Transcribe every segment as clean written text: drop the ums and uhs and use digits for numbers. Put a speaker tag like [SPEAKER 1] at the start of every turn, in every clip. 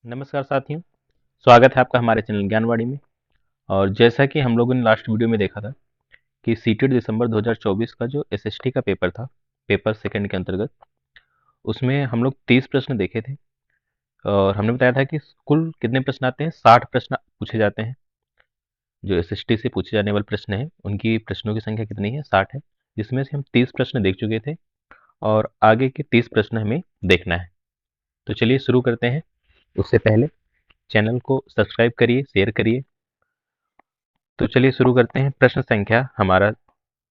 [SPEAKER 1] नमस्कार साथियों, स्वागत है आपका हमारे चैनल ज्ञानवाणी में। और जैसा कि हम लोगों ने लास्ट वीडियो में देखा था कि सीटेट दिसंबर 2024 का जो एसएसटी का पेपर था, पेपर सेकंड के अंतर्गत, उसमें हम लोग 30 प्रश्न देखे थे। और हमने बताया था कि कुल कितने प्रश्न आते हैं, 60 प्रश्न पूछे जाते हैं। जो एसएसटी से पूछे जाने वाले प्रश्न हैं उनकी प्रश्नों की संख्या कितनी है, 60 है, जिसमें से हम 30 प्रश्न देख चुके थे और आगे के 30 प्रश्न हमें देखना है। तो चलिए शुरू करते हैं। उससे पहले चैनल को सब्सक्राइब करिए, शेयर करिए। तो चलिए शुरू करते हैं। प्रश्न संख्या हमारा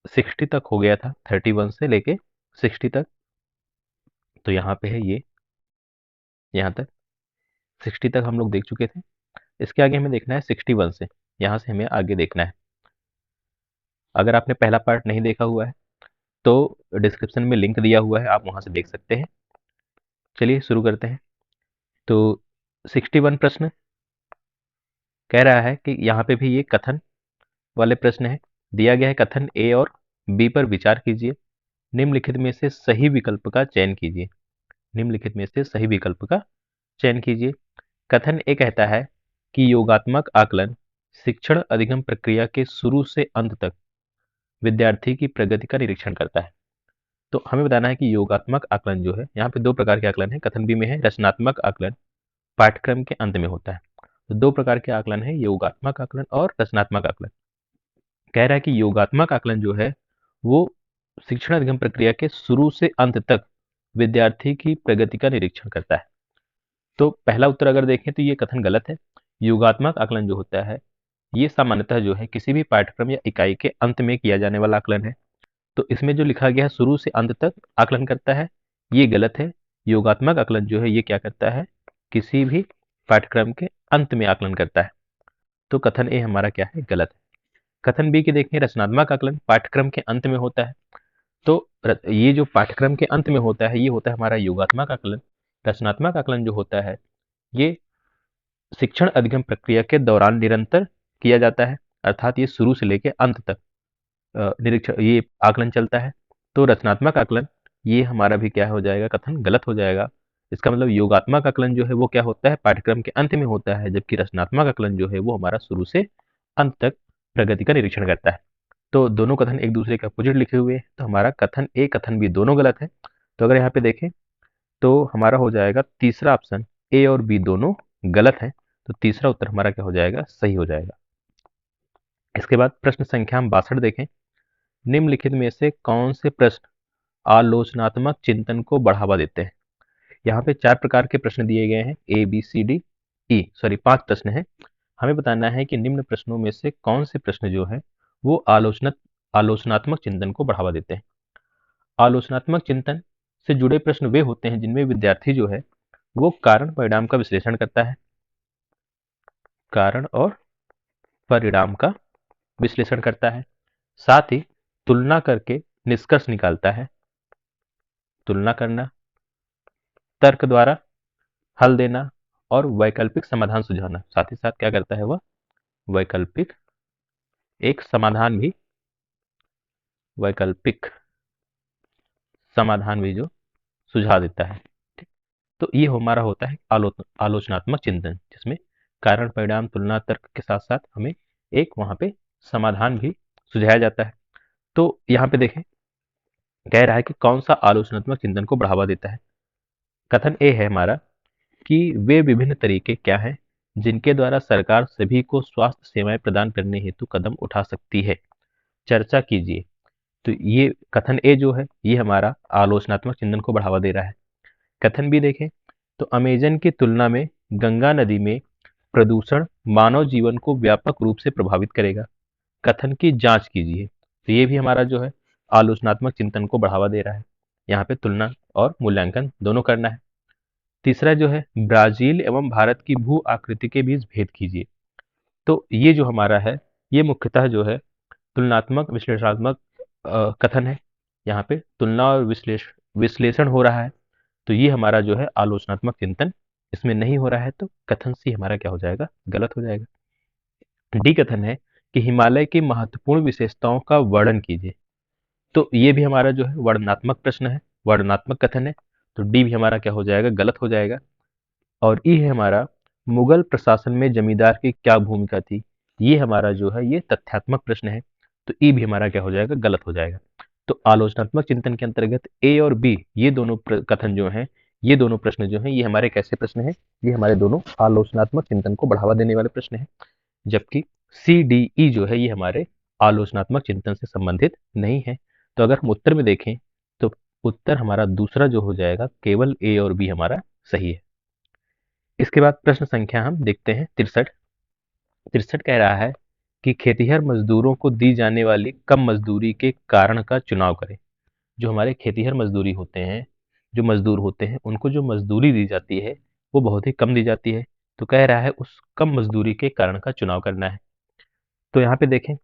[SPEAKER 1] 60 तक हो गया था, 31 से लेके 60 तक। तो यहाँ पे है ये, यहाँ तक 60 तक हम लोग देख चुके थे। इसके आगे हमें देखना है 61 से, यहाँ से हमें आगे देखना है। अगर आपने पहला पार्ट नहीं देखा हुआ है तो डिस्क्रिप्शन में लिंक दिया हुआ है, आप वहाँ से देख सकते हैं। चलिए शुरू करते हैं। तो 61 प्रश्न कह रहा है कि यहाँ पे भी ये कथन वाले प्रश्न है। दिया गया है कथन ए और बी पर विचार कीजिए, निम्नलिखित में से सही विकल्प का चयन कीजिए। निम्नलिखित में से सही विकल्प का चयन कीजिए। कथन ए कहता है कि योगात्मक आकलन शिक्षण अधिगम प्रक्रिया के शुरू से अंत तक विद्यार्थी की प्रगति का निरीक्षण करता है। तो हमें बताना है कि योगात्मक आकलन जो है, यहाँ पे दो प्रकार के आकलन है। कथन बी में है रचनात्मक आकलन पाठ्यक्रम के अंत में होता है। तो दो प्रकार के आकलन है, योगात्मक आकलन और रचनात्मक आकलन। कह रहा है कि योगात्मक आकलन जो है वो शिक्षण अधिगम प्रक्रिया के शुरू से अंत तक विद्यार्थी की प्रगति का निरीक्षण करता है। तो पहला उत्तर अगर देखें तो ये कथन गलत है। योगात्मक आकलन जो होता है ये सामान्यतः जो है किसी भी पाठ्यक्रम या इकाई के अंत में किया जाने वाला आकलन है। तो इसमें जो लिखा गया है शुरू से अंत तक आकलन करता है, ये गलत है। योगात्मक आकलन जो है ये क्या करता है, किसी भी पाठ्यक्रम के अंत में आकलन करता है। तो कथन ए हमारा क्या है, गलत है। कथन बी की देखें, रचनात्मक आकलन पाठ्यक्रम के अंत में होता है। तो ये जो पाठ्यक्रम के अंत में होता है ये होता है हमारा योगात्मक आकलन। रचनात्मक आकलन जो होता है ये शिक्षण अधिगम प्रक्रिया के दौरान निरंतर किया जाता है, अर्थात ये शुरू से लेकर अंत तक निरीक्षण ये आकलन चलता है। तो रचनात्मक आकलन ये हमारा भी क्या हो जाएगा, कथन गलत हो जाएगा। इसका मतलब योगात्मक आकलन जो है वो क्या होता है, पाठ्यक्रम के अंत में होता है, जबकि रचनात्मक आकलन जो है वो हमारा शुरू से अंत तक प्रगति का निरीक्षण करता है। तो दोनों कथन एक दूसरे के अपोजिट लिखे हुए हैं, तो हमारा कथन ए कथन बी दोनों गलत है। तो अगर यहाँ पे देखें तो हमारा हो जाएगा तीसरा ऑप्शन, ए और बी दोनों गलत है। तो तीसरा उत्तर हमारा क्या हो जाएगा, सही हो जाएगा। इसके बाद प्रश्न संख्या हम 62 देखें। निम्नलिखित में से कौन से प्रश्न आलोचनात्मक चिंतन को बढ़ावा देते हैं। यहाँ पे 4 प्रकार के प्रश्न दिए गए हैं, A B C D E, sorry 5 प्रश्न हैं। हमें बताना है कि निम्न प्रश्नों में से कौन से प्रश्न जो है वो आलोचनात्मक चिंतन को बढ़ावा देते हैं। आलोचनात्मक चिंतन से जुड़े प्रश्न वे होते हैं जिनमें विद्यार्थी जो है वो कारण परिणाम का विश्लेषण करता है, कारण और परिणाम का विश्लेषण करता है, साथ ही तुलना करके निष्कर्ष निकालता है, तुलना करना, तर्क द्वारा हल देना और वैकल्पिक समाधान सुझाना। साथ ही साथ क्या करता है वह, वैकल्पिक एक समाधान भी, वैकल्पिक समाधान भी जो सुझा देता है। तो ये हमारा होता है आलोचनात्मक चिंतन, जिसमें कारण परिणाम तुलना तर्क के साथ साथ हमें एक वहां पे समाधान भी सुझाया जाता है। तो यहाँ पे देखें, कह रहा है कि कौन सा आलोचनात्मक चिंतन को बढ़ावा देता है। कथन ए है हमारा कि वे विभिन्न तरीके क्या हैं जिनके द्वारा सरकार सभी को स्वास्थ्य सेवाएं प्रदान करने हेतु कदम उठा सकती है, चर्चा कीजिए। तो ये कथन ए जो है ये हमारा आलोचनात्मक चिंतन को बढ़ावा दे रहा है। कथन बी देखें तो अमेजन की तुलना में गंगा नदी में प्रदूषण मानव जीवन को व्यापक रूप से प्रभावित करेगा, कथन की जांच कीजिए। तो ये भी हमारा जो है आलोचनात्मक चिंतन को बढ़ावा दे रहा है। यहाँ पे तुलना और मूल्यांकन दोनों करना है। तीसरा जो है ब्राजील एवं भारत की भू आकृति के बीच भेद कीजिए। तो ये जो हमारा है ये मुख्यतः जो है तुलनात्मक विश्लेषणात्मक कथन है। यहाँ पे तुलना और विश्लेषण हो रहा है। तो ये हमारा जो है आलोचनात्मक चिंतन इसमें नहीं हो रहा है। तो कथन सी हमारा क्या हो जाएगा, गलत हो जाएगा। डी कथन है कि हिमालय की महत्वपूर्ण विशेषताओं का वर्णन कीजिए। तो ये भी हमारा जो है वर्णनात्मक प्रश्न है, वर्णनात्मक कथन है। तो डी भी हमारा क्या हो जाएगा, गलत हो जाएगा। और ई है हमारा मुगल प्रशासन में जमींदार की क्या भूमिका थी? ये हमारा जो है ये तथ्यात्मक प्रश्न है, तो ई भी हमारा क्या हो जाएगा, गलत हो जाएगा। तो आलोचनात्मक चिंतन के अंतर्गत ए और बी ये दोनों कथन जो हैं, ये दोनों प्रश्न जो हैं, ये हमारे कैसे प्रश्न हैं? ये हमारे दोनों आलोचनात्मक चिंतन को बढ़ावा देने वाले प्रश्न हैं। जबकि सी डी ई जो है ये हमारे आलोचनात्मक चिंतन से संबंधित नहीं है। तो अगर हम उत्तर में देखें तो उत्तर हमारा दूसरा जो हो जाएगा, केवल ए और बी हमारा सही है। इसके बाद प्रश्न संख्या हम देखते हैं 63। 63 कह रहा है कि खेतिहर मजदूरों को दी जाने वाली कम मजदूरी के कारण का चुनाव करें। जो हमारे खेतिहर मजदूरी होते हैं, जो मजदूर होते हैं, उनको जो मजदूरी दी जाती है वो बहुत ही कम दी जाती है। तो कह रहा है उस कम मजदूरी के कारण का चुनाव करना है। तो यहाँ पे देखें,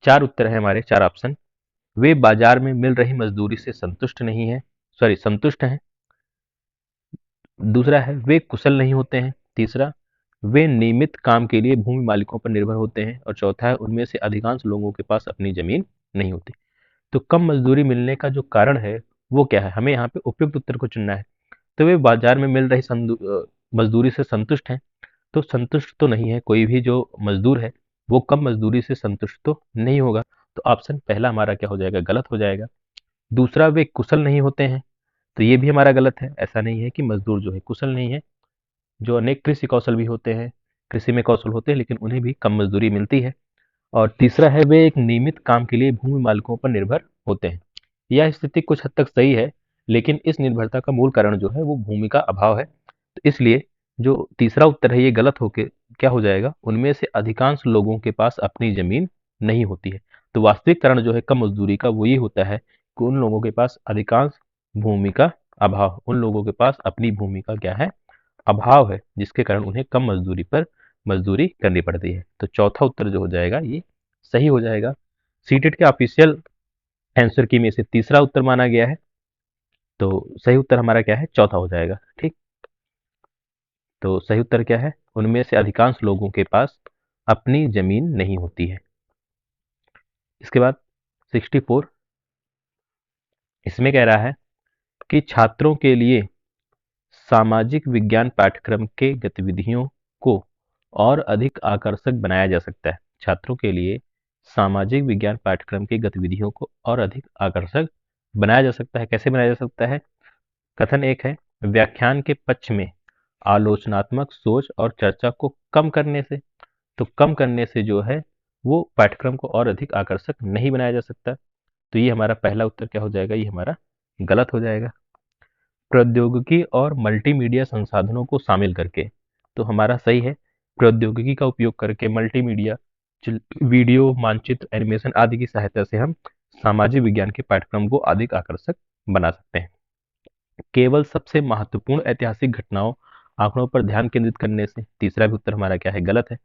[SPEAKER 1] चार उत्तर है हमारे, चार ऑप्शन। वे बाजार में मिल रही मजदूरी से संतुष्ट नहीं है, सॉरी संतुष्ट हैं। दूसरा है वे कुशल नहीं होते हैं। तीसरा, वे नियमित काम के लिए भूमि मालिकों पर निर्भर होते हैं। और चौथा है उनमें से अधिकांश लोगों के पास अपनी जमीन नहीं होती। तो कम मजदूरी मिलने का जो कारण है वो क्या है, हमें यहाँ पे उपयुक्त उत्तर को चुनना है। तो वे बाजार में मिल रही मजदूरी से संतुष्ट हैं। तो संतुष्ट तो नहीं है, कोई भी जो मजदूर है वो कम मजदूरी से संतुष्ट तो नहीं होगा। तो ऑप्शन पहला हमारा क्या हो जाएगा, गलत हो जाएगा। दूसरा, वे कुशल नहीं होते हैं, तो ये भी हमारा गलत है। ऐसा नहीं है कि मजदूर जो है कुशल नहीं है, जो अनेक कृषि कौशल भी होते हैं, कृषि में कौशल होते हैं, लेकिन उन्हें भी कम मजदूरी मिलती है। और तीसरा है वे एक नियमित काम के लिए भूमि मालिकों पर निर्भर होते हैं। यह स्थिति कुछ हद तक सही है, लेकिन इस निर्भरता का मूल कारण जो है वो भूमि का अभाव है। तो इसलिए जो तीसरा उत्तर है ये गलत होके क्या हो जाएगा, उनमें से अधिकांश लोगों के पास अपनी जमीन नहीं होती है। तो वास्तविक कारण जो है कम मजदूरी का वो ये होता है कि उन लोगों के पास अधिकांश भूमि का अभाव, उन लोगों के पास अपनी भूमि का क्या है, अभाव है, जिसके कारण उन्हें कम मजदूरी पर मजदूरी करनी पड़ती है। तो चौथा उत्तर जो हो जाएगा ये सही हो जाएगा। सीटेट के ऑफिशियल आंसर की में से तीसरा उत्तर माना गया है, तो सही उत्तर हमारा क्या है, चौथा हो जाएगा। ठीक, तो सही उत्तर क्या है, उनमें से अधिकांश लोगों के पास अपनी जमीन नहीं होती है। इसके बाद 64, इसमें कह रहा है कि छात्रों के लिए सामाजिक विज्ञान पाठ्यक्रम के गतिविधियों को और अधिक आकर्षक बनाया जा सकता है। छात्रों के लिए सामाजिक विज्ञान पाठ्यक्रम की गतिविधियों को और अधिक आकर्षक बनाया जा सकता है। कैसे बनाया जा सकता है? कथन एक है, व्याख्यान के पक्ष में आलोचनात्मक सोच और चर्चा को कम करने से। तो कम करने से जो है वो पाठ्यक्रम को और अधिक आकर्षक नहीं बनाया जा सकता। तो ये हमारा पहला उत्तर क्या हो जाएगा, ये हमारा गलत हो जाएगा। प्रौद्योगिकी और मल्टीमीडिया संसाधनों को शामिल करके, तो हमारा सही है। प्रौद्योगिकी का उपयोग करके मल्टीमीडिया, वीडियो, मानचित्र, एनिमेशन आदि की सहायता से हम सामाजिक विज्ञान के पाठ्यक्रम को अधिक आकर्षक बना सकते हैं। केवल सबसे महत्वपूर्ण ऐतिहासिक घटनाओं, आंकड़ों पर ध्यान केंद्रित करने से, तीसरा भी उत्तर हमारा क्या है, गलत है।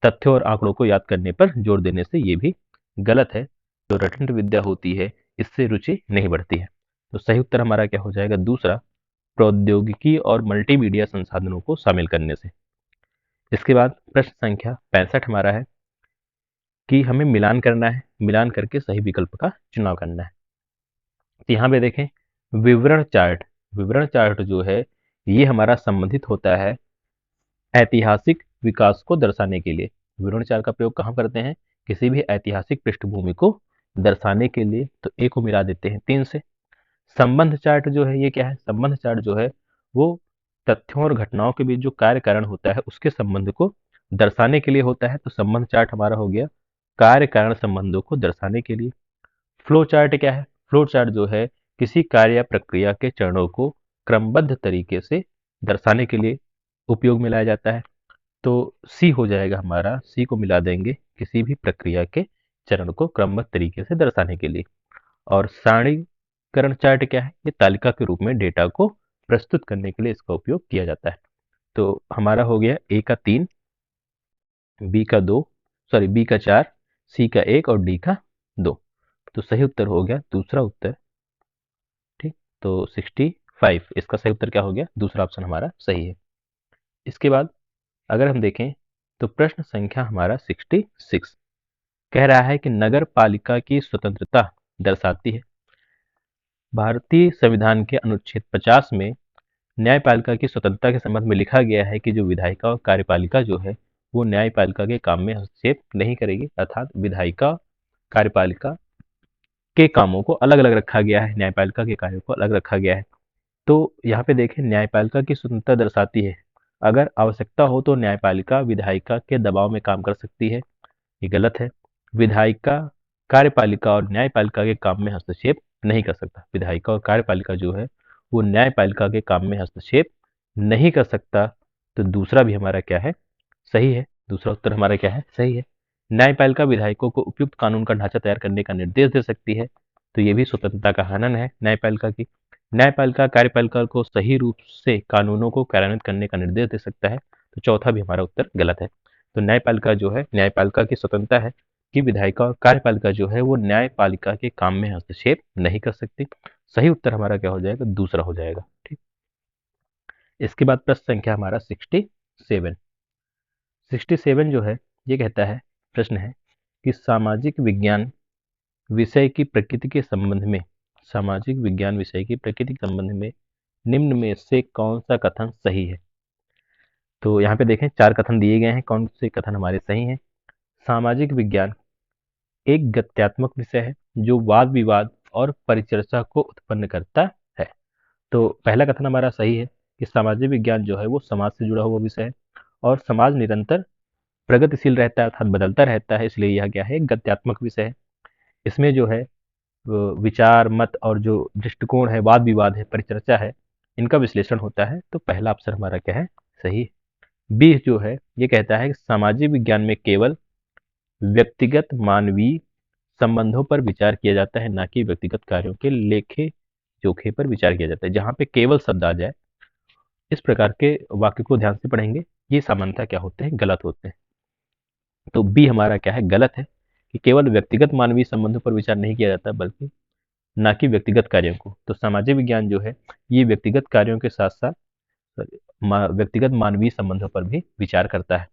[SPEAKER 1] तथ्यों और आंकड़ों को याद करने पर जोर देने से, ये भी गलत है। जो रटंत विद्या होती है इससे रुचि नहीं बढ़ती है। तो सही उत्तर हमारा क्या हो जाएगा, दूसरा, प्रौद्योगिकी और मल्टीमीडिया संसाधनों को शामिल करने से। इसके बाद प्रश्न संख्या 65 हमारा है कि हमें मिलान करना है, मिलान करके सही विकल्प का चुनाव करना है। तो यहाँ पे देखें, विवरण चार्ट, विवरण चार्ट जो है ये हमारा संबंधित होता है ऐतिहासिक विकास को दर्शाने के लिए। विवरण चार्ट का प्रयोग कहाँ करते हैं, किसी भी ऐतिहासिक पृष्ठभूमि को दर्शाने के लिए। तो ए को मिला देते हैं 3 से। संबंध चार्ट जो है ये क्या है, संबंध चार्ट जो है वो तथ्यों और घटनाओं के बीच जो कार्य कारण होता है उसके संबंध को दर्शाने के लिए होता है। तो संबंध चार्ट हमारा हो गया कार्य कारण संबंधों को दर्शाने के लिए। फ्लो चार्ट क्या है, फ्लो चार्ट जो है किसी कार्य या प्रक्रिया के चरणों को क्रमबद्ध तरीके से दर्शाने के लिए उपयोग में लाया जाता है। तो सी हो जाएगा हमारा, सी को मिला देंगे किसी भी प्रक्रिया के चरण को क्रमबद्ध तरीके से दर्शाने के लिए। और सारणीकरण चार्ट क्या है, ये तालिका के रूप में डेटा को प्रस्तुत करने के लिए इसका उपयोग किया जाता है। तो हमारा हो गया ए का 3, बी का 2, सॉरी बी का 4, सी का 1 और डी का 2। तो सही उत्तर हो गया दूसरा उत्तर। ठीक, तो 65 इसका सही उत्तर क्या हो गया, दूसरा ऑप्शन हमारा सही है। इसके बाद अगर हम देखें तो प्रश्न संख्या हमारा 66 कह रहा है कि नगर पालिका की स्वतंत्रता दर्शाती है। भारतीय संविधान के अनुच्छेद 50 में न्यायपालिका की स्वतंत्रता के संबंध में लिखा गया है कि जो विधायिका और कार्यपालिका जो है वो न्यायपालिका के काम में हस्तक्षेप नहीं करेगी, अर्थात विधायिका कार्यपालिका के कामों को अलग अलग रखा गया है, न्यायपालिका के कार्यों को अलग रखा गया है। तो यहाँ पे देखें, न्यायपालिका की स्वतंत्रता दर्शाती है अगर आवश्यकता हो तो न्यायपालिका विधायिका के दबाव में काम कर सकती है, ये गलत है। विधायिका कार्यपालिका और न्यायपालिका के काम में हस्तक्षेप नहीं कर सकता, विधायिका और कार्यपालिका जो है वो न्यायपालिका के काम में हस्तक्षेप नहीं कर सकता। तो दूसरा भी हमारा क्या है, सही है। दूसरा उत्तर हमारा क्या है, सही है। न्यायपालिका विधायकों को उपयुक्त कानून का ढांचा तैयार करने का निर्देश दे सकती है, तो ये भी स्वतंत्रता का हनन है न्यायपालिका की। न्यायपालिका कार्यपालिका को सही रूप से कानूनों को कार्यान्वित करने का निर्देश दे सकता है, तो चौथा भी हमारा उत्तर गलत है। तो न्यायपालिका जो है, न्यायपालिका की स्वतंत्रता है कि विधायिका और कार्यपालिका जो है वो न्यायपालिका के काम में हस्तक्षेप नहीं कर सकती। सही उत्तर हमारा क्या हो जाएगा, दूसरा हो जाएगा। ठीक, इसके बाद प्रश्न संख्या हमारा 67। 67 जो है ये कहता है, प्रश्न है कि सामाजिक विज्ञान विषय की प्रकृति के संबंध में, सामाजिक विज्ञान विषय की प्रकृति के संबंध में निम्न में से कौन सा कथन सही है। तो यहाँ पे देखें, चार कथन दिए गए हैं, कौन से कथन हमारे सही हैं। सामाजिक विज्ञान एक गत्यात्मक विषय है जो वाद विवाद और परिचर्चा को उत्पन्न करता है। तो पहला कथन हमारा सही है कि सामाजिक विज्ञान जो है वो समाज से जुड़ा हुआ विषय है और समाज निरंतर प्रगतिशील रहता है, अर्थात बदलता रहता है, इसलिए यह क्या है, एक गत्यात्मक विषय है। इसमें जो है विचार मत और जो दृष्टिकोण है, वाद विवाद है, परिचर्चा है, इनका विश्लेषण होता है। तो पहला ऑप्शन हमारा क्या है, सही। बी जो है ये कहता है कि सामाजिक विज्ञान में केवल व्यक्तिगत मानवीय संबंधों पर विचार किया जाता है, ना कि व्यक्तिगत कार्यों के लेखे जोखे पर विचार किया जाता है। जहां पे केवल शब्द आ जाए, इस प्रकार के वाक्य को ध्यान से पढ़ेंगे, ये सामान्यतः क्या होते हैं, गलत होते हैं। तो बी हमारा क्या है, गलत है कि केवल व्यक्तिगत मानवीय संबंधों पर विचार नहीं किया जाता बल्कि ना कि व्यक्तिगत कार्यों को। तो सामाजिक विज्ञान जो है ये व्यक्तिगत कार्यों के साथ साथ व्यक्तिगत मानवीय संबंधों पर भी विचार करता है।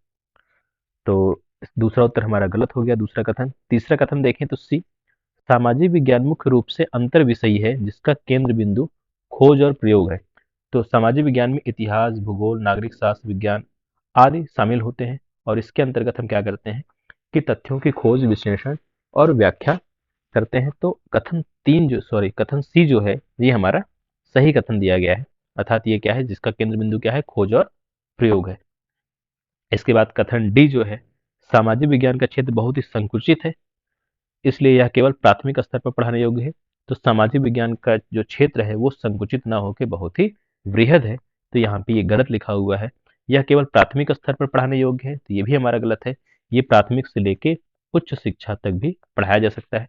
[SPEAKER 1] तो दूसरा उत्तर हमारा गलत हो गया, दूसरा कथन। तीसरा कथन देखें तो सी, सामाजिक विज्ञान मुख्य रूप से अंतर विषयी है जिसका केंद्र बिंदु खोज और प्रयोग है। तो सामाजिक विज्ञान में इतिहास, भूगोल, नागरिक शास्त्र विज्ञान आदि शामिल होते हैं और इसके अंतर्गत हम क्या करते हैं कि तथ्यों की खोज, विश्लेषण और व्याख्या करते हैं। तो कथन सी जो है ये हमारा सही कथन दिया गया है, अर्थात ये क्या है, जिसका केंद्र बिंदु क्या है, खोज और प्रयोग है। इसके बाद कथन डी जो है, सामाजिक विज्ञान का क्षेत्र बहुत ही संकुचित है, इसलिए यह केवल प्राथमिक स्तर पर पढ़ाने योग्य है। तो सामाजिक विज्ञान का जो क्षेत्र है वो संकुचित ना होकर बहुत ही वृहद है, तो यहाँ पे ये गलत लिखा हुआ है। यह केवल प्राथमिक स्तर पर पढ़ाने योग्य है, तो ये भी हमारा गलत है। ये प्राथमिक से लेके उच्च शिक्षा तक भी पढ़ाया जा सकता है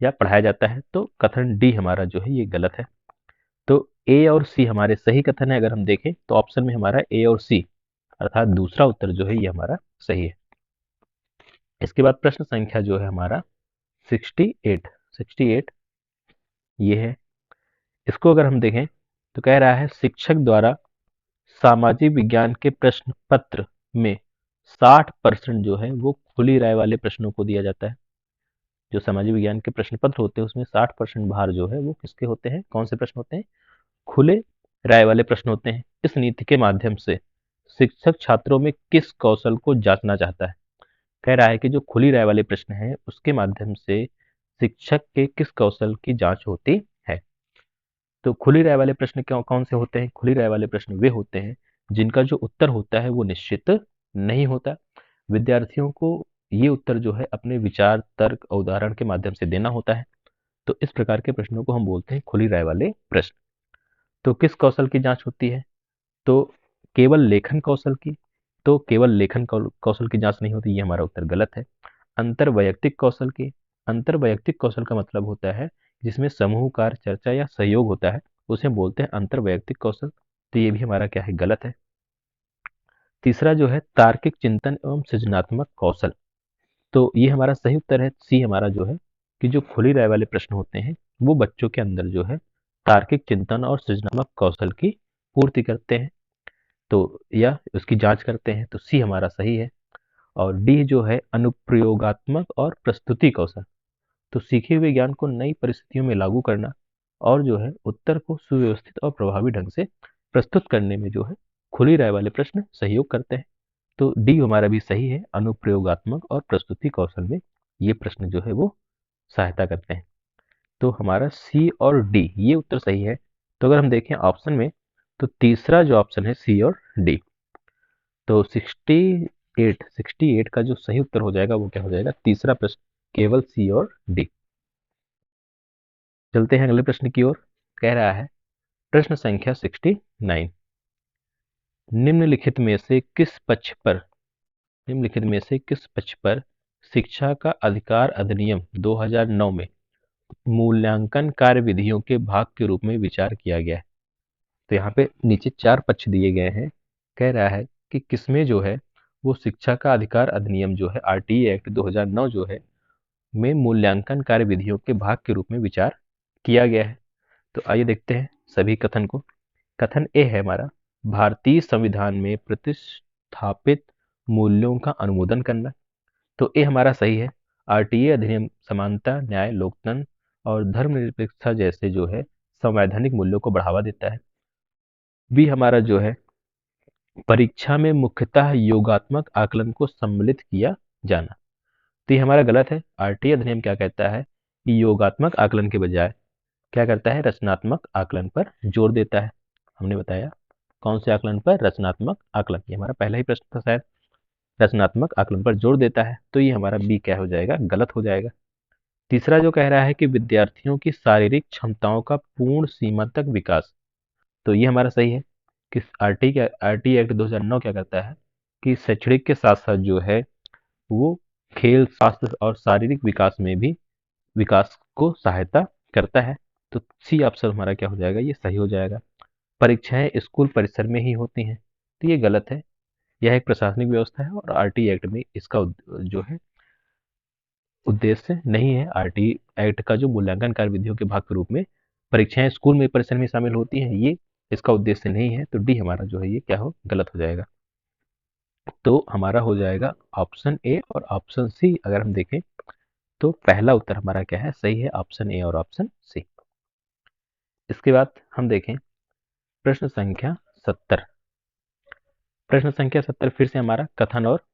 [SPEAKER 1] या पढ़ाया जाता है। तो कथन डी हमारा जो है ये गलत है। तो ए और सी हमारे सही कथन है। अगर हम देखें तो ऑप्शन में हमारा ए और सी, अर्थात दूसरा उत्तर जो है ये हमारा सही है। इसके बाद प्रश्न संख्या जो है हमारा 68 ये है। इसको अगर हम देखें तो कह रहा है, शिक्षक द्वारा सामाजिक विज्ञान के प्रश्न पत्र में 60% जो है वो खुली राय वाले प्रश्नों को दिया जाता है। जो सामाजिक विज्ञान के प्रश्न पत्र होते हैं उसमें 60% भार जो है वो किसके होते हैं, कौन से प्रश्न होते हैं, खुले राय वाले प्रश्न होते हैं। इस नीति के माध्यम से शिक्षक छात्रों में किस कौशल को जांचना चाहता है। कह रहा है कि जो खुली राय वाले प्रश्न हैं उसके माध्यम से शिक्षक के किस कौशल की जांच होती है। तो खुली राय वाले प्रश्न कौन से होते हैं, खुली राय वाले प्रश्न वे होते हैं जिनका जो उत्तर होता है वो निश्चित नहीं होता। विद्यार्थियों को ये उत्तर जो है अपने विचार, तर्क और उदाहरण के माध्यम से देना होता है। तो इस प्रकार के प्रश्नों को हम बोलते हैं खुली राय वाले प्रश्न। तो किस कौशल की जांच होती है, तो केवल लेखन कौशल की। तो केवल लेखन कौशल की जांच नहीं होती, ये हमारा उत्तर गलत है। अंतर वैयक्तिक कौशल की। अंतर वैयक्तिक कौशल का मतलब होता है जिसमें समूह कार्य, चर्चा या सहयोग होता है, उसे बोलते हैं अंतर वैयक्तिक कौशल। तो ये भी हमारा क्या है, गलत है। तीसरा जो है तार्किक चिंतन एवं सृजनात्मक कौशल। तो ये हमारा सही उत्तर है, सी हमारा जो है कि जो खुली राय वाले प्रश्न होते हैं वो बच्चों के अंदर जो है तार्किक चिंतन और सृजनात्मक कौशल की पूर्ति करते हैं, तो या उसकी जांच करते हैं। तो सी हमारा सही है। और डी जो है अनुप्रयोगात्मक और प्रस्तुति कौशल। तो सीखे हुए ज्ञान को नई परिस्थितियों में लागू करना और जो है उत्तर को सुव्यवस्थित और प्रभावी ढंग से प्रस्तुत करने में जो है खुली राय वाले प्रश्न सहयोग करते हैं। तो डी हमारा भी सही है, अनुप्रयोगात्मक और प्रस्तुति कौशल में ये प्रश्न जो है वो सहायता करते हैं। तो हमारा सी और डी ये उत्तर सही है। तो अगर हम देखें ऑप्शन में, तो तीसरा जो ऑप्शन है सी और डी, तो 68 का जो सही उत्तर हो जाएगा वो क्या हो जाएगा, तीसरा प्रश्न, केवल सी और डी। चलते हैं अगले प्रश्न की ओर। कह रहा है प्रश्न संख्या 69, निम्नलिखित में से किस पक्ष पर निम्नलिखित में से किस पक्ष पर शिक्षा का अधिकार अधिनियम 2009 में मूल्यांकन कार्यविधियों के भाग के रूप में विचार किया गया है। तो यहाँ पे नीचे 4 पक्ष दिए गए हैं। कह रहा है कि किसमें जो है वो शिक्षा का अधिकार अधिनियम जो है आरटीई एक्ट 2009 जो है में मूल्यांकन कार्यविधियों के भाग के रूप में विचार किया गया है। तो आइए देखते हैं सभी कथन को। कथन ए है हमारा, भारतीय संविधान में प्रतिस्थापित मूल्यों का अनुमोदन करना। तो ए हमारा सही है। आरटीए अधिनियम समानता, न्याय, लोकतंत्र और धर्मनिरपेक्षता जैसे जो है संवैधानिक मूल्यों को बढ़ावा देता है। बी हमारा जो है, परीक्षा में मुख्यतः योगात्मक आकलन को सम्मिलित किया जाना। तो ये हमारा गलत है। आरटीए अधिनियम क्या कहता है कि योगात्मक आकलन के बजाय क्या करता है, रचनात्मक आकलन पर जोर देता है। हमने बताया कौन से आकलन पर, रचनात्मक आकलन। ये हमारा पहला ही प्रश्न था शायद, रचनात्मक आकलन पर जोर देता है। तो ये हमारा बी क्या हो जाएगा, गलत हो जाएगा। तीसरा जो कह रहा है कि विद्यार्थियों की शारीरिक क्षमताओं का पूर्ण सीमा तक विकास, तो ये हमारा सही है कि आरटी एक्ट 2009 क्या करता है कि शैक्षणिक के साथ साथ जो है वो खेल, स्वास्थ्य और शारीरिक विकास में भी विकास को सहायता करता है। तो सी ऑप्शन हमारा क्या हो जाएगा, ये सही हो जाएगा। परीक्षाएं स्कूल परिसर में ही होती हैं, तो ये गलत है। यह एक प्रशासनिक व्यवस्था है और आरटी एक्ट में इसका जो है उद्देश्य नहीं है। आरटी एक्ट का जो मूल्यांकन कार्यविधियों के भाग के रूप में परीक्षाएं स्कूल में परिसर में शामिल होती हैं, ये इसका उद्देश्य नहीं है। तो डी हमारा जो है ये क्या हो, गलत हो जाएगा। तो हमारा हो जाएगा ऑप्शन ए और ऑप्शन सी। अगर हम देखें तो पहला उत्तर हमारा क्या है, सही है, ऑप्शन ए और ऑप्शन सी। इसके बाद हम देखें प्रश्न संख्या 70। प्रश्न संख्या 70 फिर से हमारा कथन और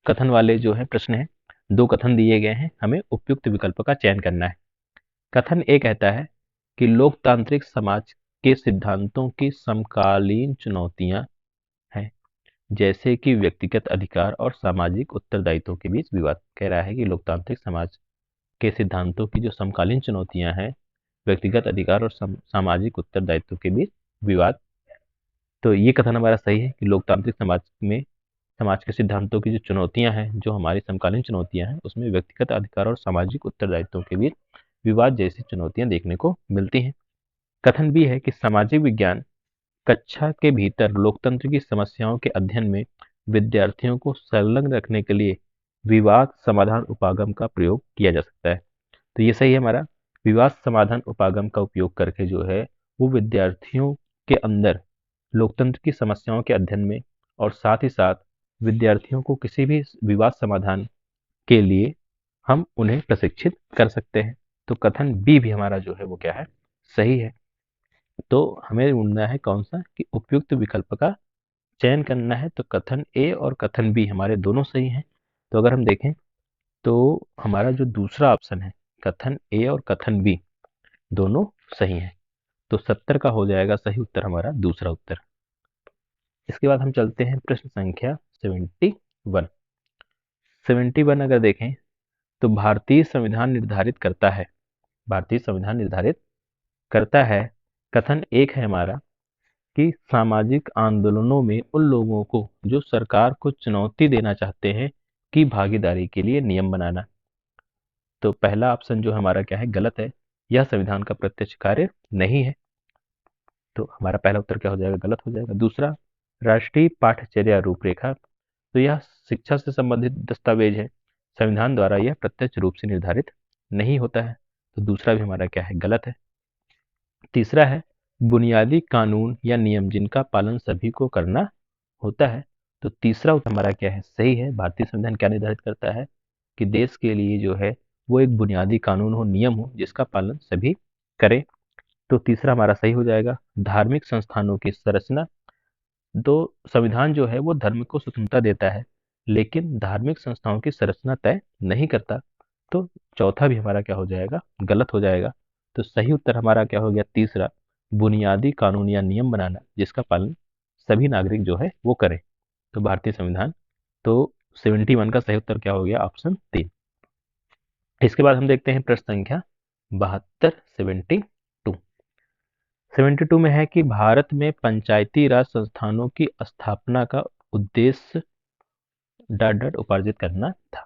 [SPEAKER 1] कथन वाले जो है प्रश्न है। दो कथन दिए गए हैं, हमें उपयुक्त विकल्प का चयन करना है। कथन ए कहता है कि लोकतांत्रिक समाज के सिद्धांतों की समकालीन चुनौतियां हैं, जैसे कि व्यक्तिगत अधिकार और सामाजिक उत्तरदायित्वों के बीच विवाद। कह रहा है कि लोकतांत्रिक समाज के सिद्धांतों की जो समकालीन चुनौतियां हैं, व्यक्तिगत अधिकार और सामाजिक उत्तरदायित्व के बीच विवाद। तो ये कथन हमारा सही है कि लोकतांत्रिक समाज के सिद्धांतों की जो चुनौतियां हैं, जो हमारी समकालीन चुनौतियां हैं, उसमें व्यक्तिगत अधिकार और सामाजिक उत्तरदायित्वों के बीच विवाद जैसी चुनौतियां देखने को मिलती हैं। कथन बी है कि सामाजिक विज्ञान कक्षा के भीतर लोकतंत्र की समस्याओं के अध्ययन में विद्यार्थियों को संलग्न रखने के लिए विवाद समाधान उपागम का प्रयोग किया जा सकता है। तो ये सही है हमारा। विवाद समाधान उपागम का उपयोग करके जो है वो विद्यार्थियों के अंदर लोकतंत्र की समस्याओं के अध्ययन में और साथ ही साथ विद्यार्थियों को किसी भी विवाद समाधान के लिए हम उन्हें प्रशिक्षित कर सकते हैं। तो कथन बी भी हमारा जो है वो क्या है, सही है। तो हमें ढूंढना है कौन सा, कि उपयुक्त विकल्प का चयन करना है। तो कथन ए और कथन बी हमारे दोनों सही हैं। तो अगर हम देखें तो हमारा जो दूसरा ऑप्शन है, कथन ए और कथन बी दोनों सही हैं। तो 70 का हो जाएगा सही उत्तर हमारा दूसरा उत्तर। इसके बाद हम चलते हैं प्रश्न संख्या 71। 71 अगर देखें तो भारतीय संविधान निर्धारित करता है। कथन एक है हमारा कि सामाजिक आंदोलनों में उन लोगों को जो सरकार को चुनौती देना चाहते हैं की भागीदारी के लिए नियम बनाना। तो पहला ऑप्शन जो हमारा क्या है, गलत है। यह संविधान का प्रत्यक्ष कार्य नहीं है। तो हमारा पहला उत्तर क्या हो जाएगा, गलत हो जाएगा। दूसरा, राष्ट्रीय पाठ्यचर्या रूपरेखा, तो यह शिक्षा से संबंधित दस्तावेज है, संविधान द्वारा यह प्रत्यक्ष रूप से निर्धारित नहीं होता है। तो दूसरा भी हमारा क्या है, गलत है। तीसरा है, बुनियादी कानून या नियम जिनका पालन सभी को करना होता है। तो तीसरा उत्तर हमारा क्या है, सही है। भारतीय संविधान क्या निर्धारित करता है कि देश के लिए जो है वो एक बुनियादी कानून हो, नियम हो, जिसका पालन सभी करें। तो तीसरा हमारा सही हो जाएगा। धार्मिक संस्थानों की संरचना, तो संविधान जो है वो धर्म को स्वतंत्रता देता है, लेकिन धार्मिक संस्थाओं की संरचना तय नहीं करता। तो चौथा भी हमारा क्या हो जाएगा, गलत हो जाएगा। तो सही उत्तर हमारा क्या हो गया, तीसरा, बुनियादी कानून या नियम बनाना जिसका पालन सभी नागरिक जो है वो करें। तो भारतीय संविधान। तो 71 का सही उत्तर क्या हो गया, ऑप्शन 3। इसके बाद हम देखते हैं प्रश्न संख्या 72, 72। 72 में है कि भारत में पंचायती राज संस्थानों की स्थापना का उद्देश्य डॉट डॉट उपार्जित करना था।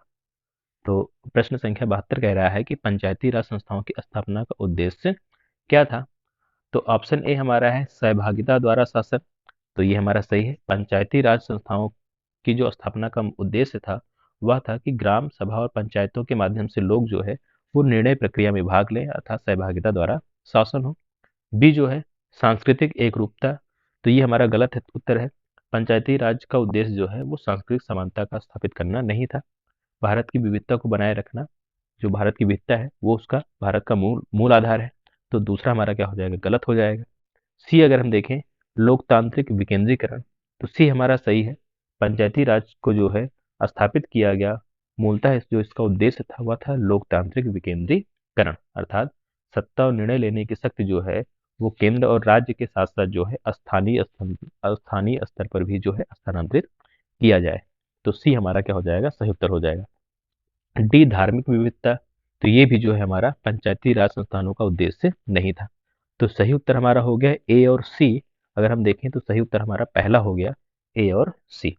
[SPEAKER 1] तो प्रश्न संख्या 72 कह रहा है कि पंचायती राज संस्थाओं की स्थापना का उद्देश्य क्या था। तो ऑप्शन ए हमारा है सहभागिता द्वारा शासन। तो ये हमारा सही है। पंचायती राज संस्थाओं की जो स्थापना का उद्देश्य था वह था कि ग्राम सभा और पंचायतों के माध्यम से लोग जो है वो निर्णय प्रक्रिया में भाग लें, अर्थात सहभागिता द्वारा शासन हो। बी जो है सांस्कृतिक एकरूपता। तो ये हमारा गलत उत्तर है। पंचायती राज का उद्देश्य जो है वो सांस्कृतिक समानता का स्थापित करना नहीं था, भारत की विविधता को बनाए रखना। जो भारत की विविधता है वो उसका भारत का मूल मूल आधार है। तो दूसरा हमारा क्या हो जाएगा, गलत हो जाएगा। सी अगर हम देखें, लोकतांत्रिक विकेंद्रीकरण। तो सी हमारा सही है। पंचायती राज को जो है स्थापित किया गया, मूलतः जो इसका उद्देश्य था वह था लोकतांत्रिक विकेंद्रीकरण, अर्थात सत्ता और निर्णय लेने की शक्ति जो है वो केंद्र और राज्य के साथ साथ जो है स्थानीय स्तर पर भी जो है स्थानांतरित किया जाए। तो सी हमारा क्या हो जाएगा, सही उत्तर हो जाएगा। डी धार्मिक विविधता। तो ये भी जो है हमारा पंचायती राज संस्थानों का उद्देश्य नहीं था। तो सही उत्तर हमारा हो गया ए और सी। अगर हम देखें तो सही उत्तर हमारा पहला हो गया, ए और सी।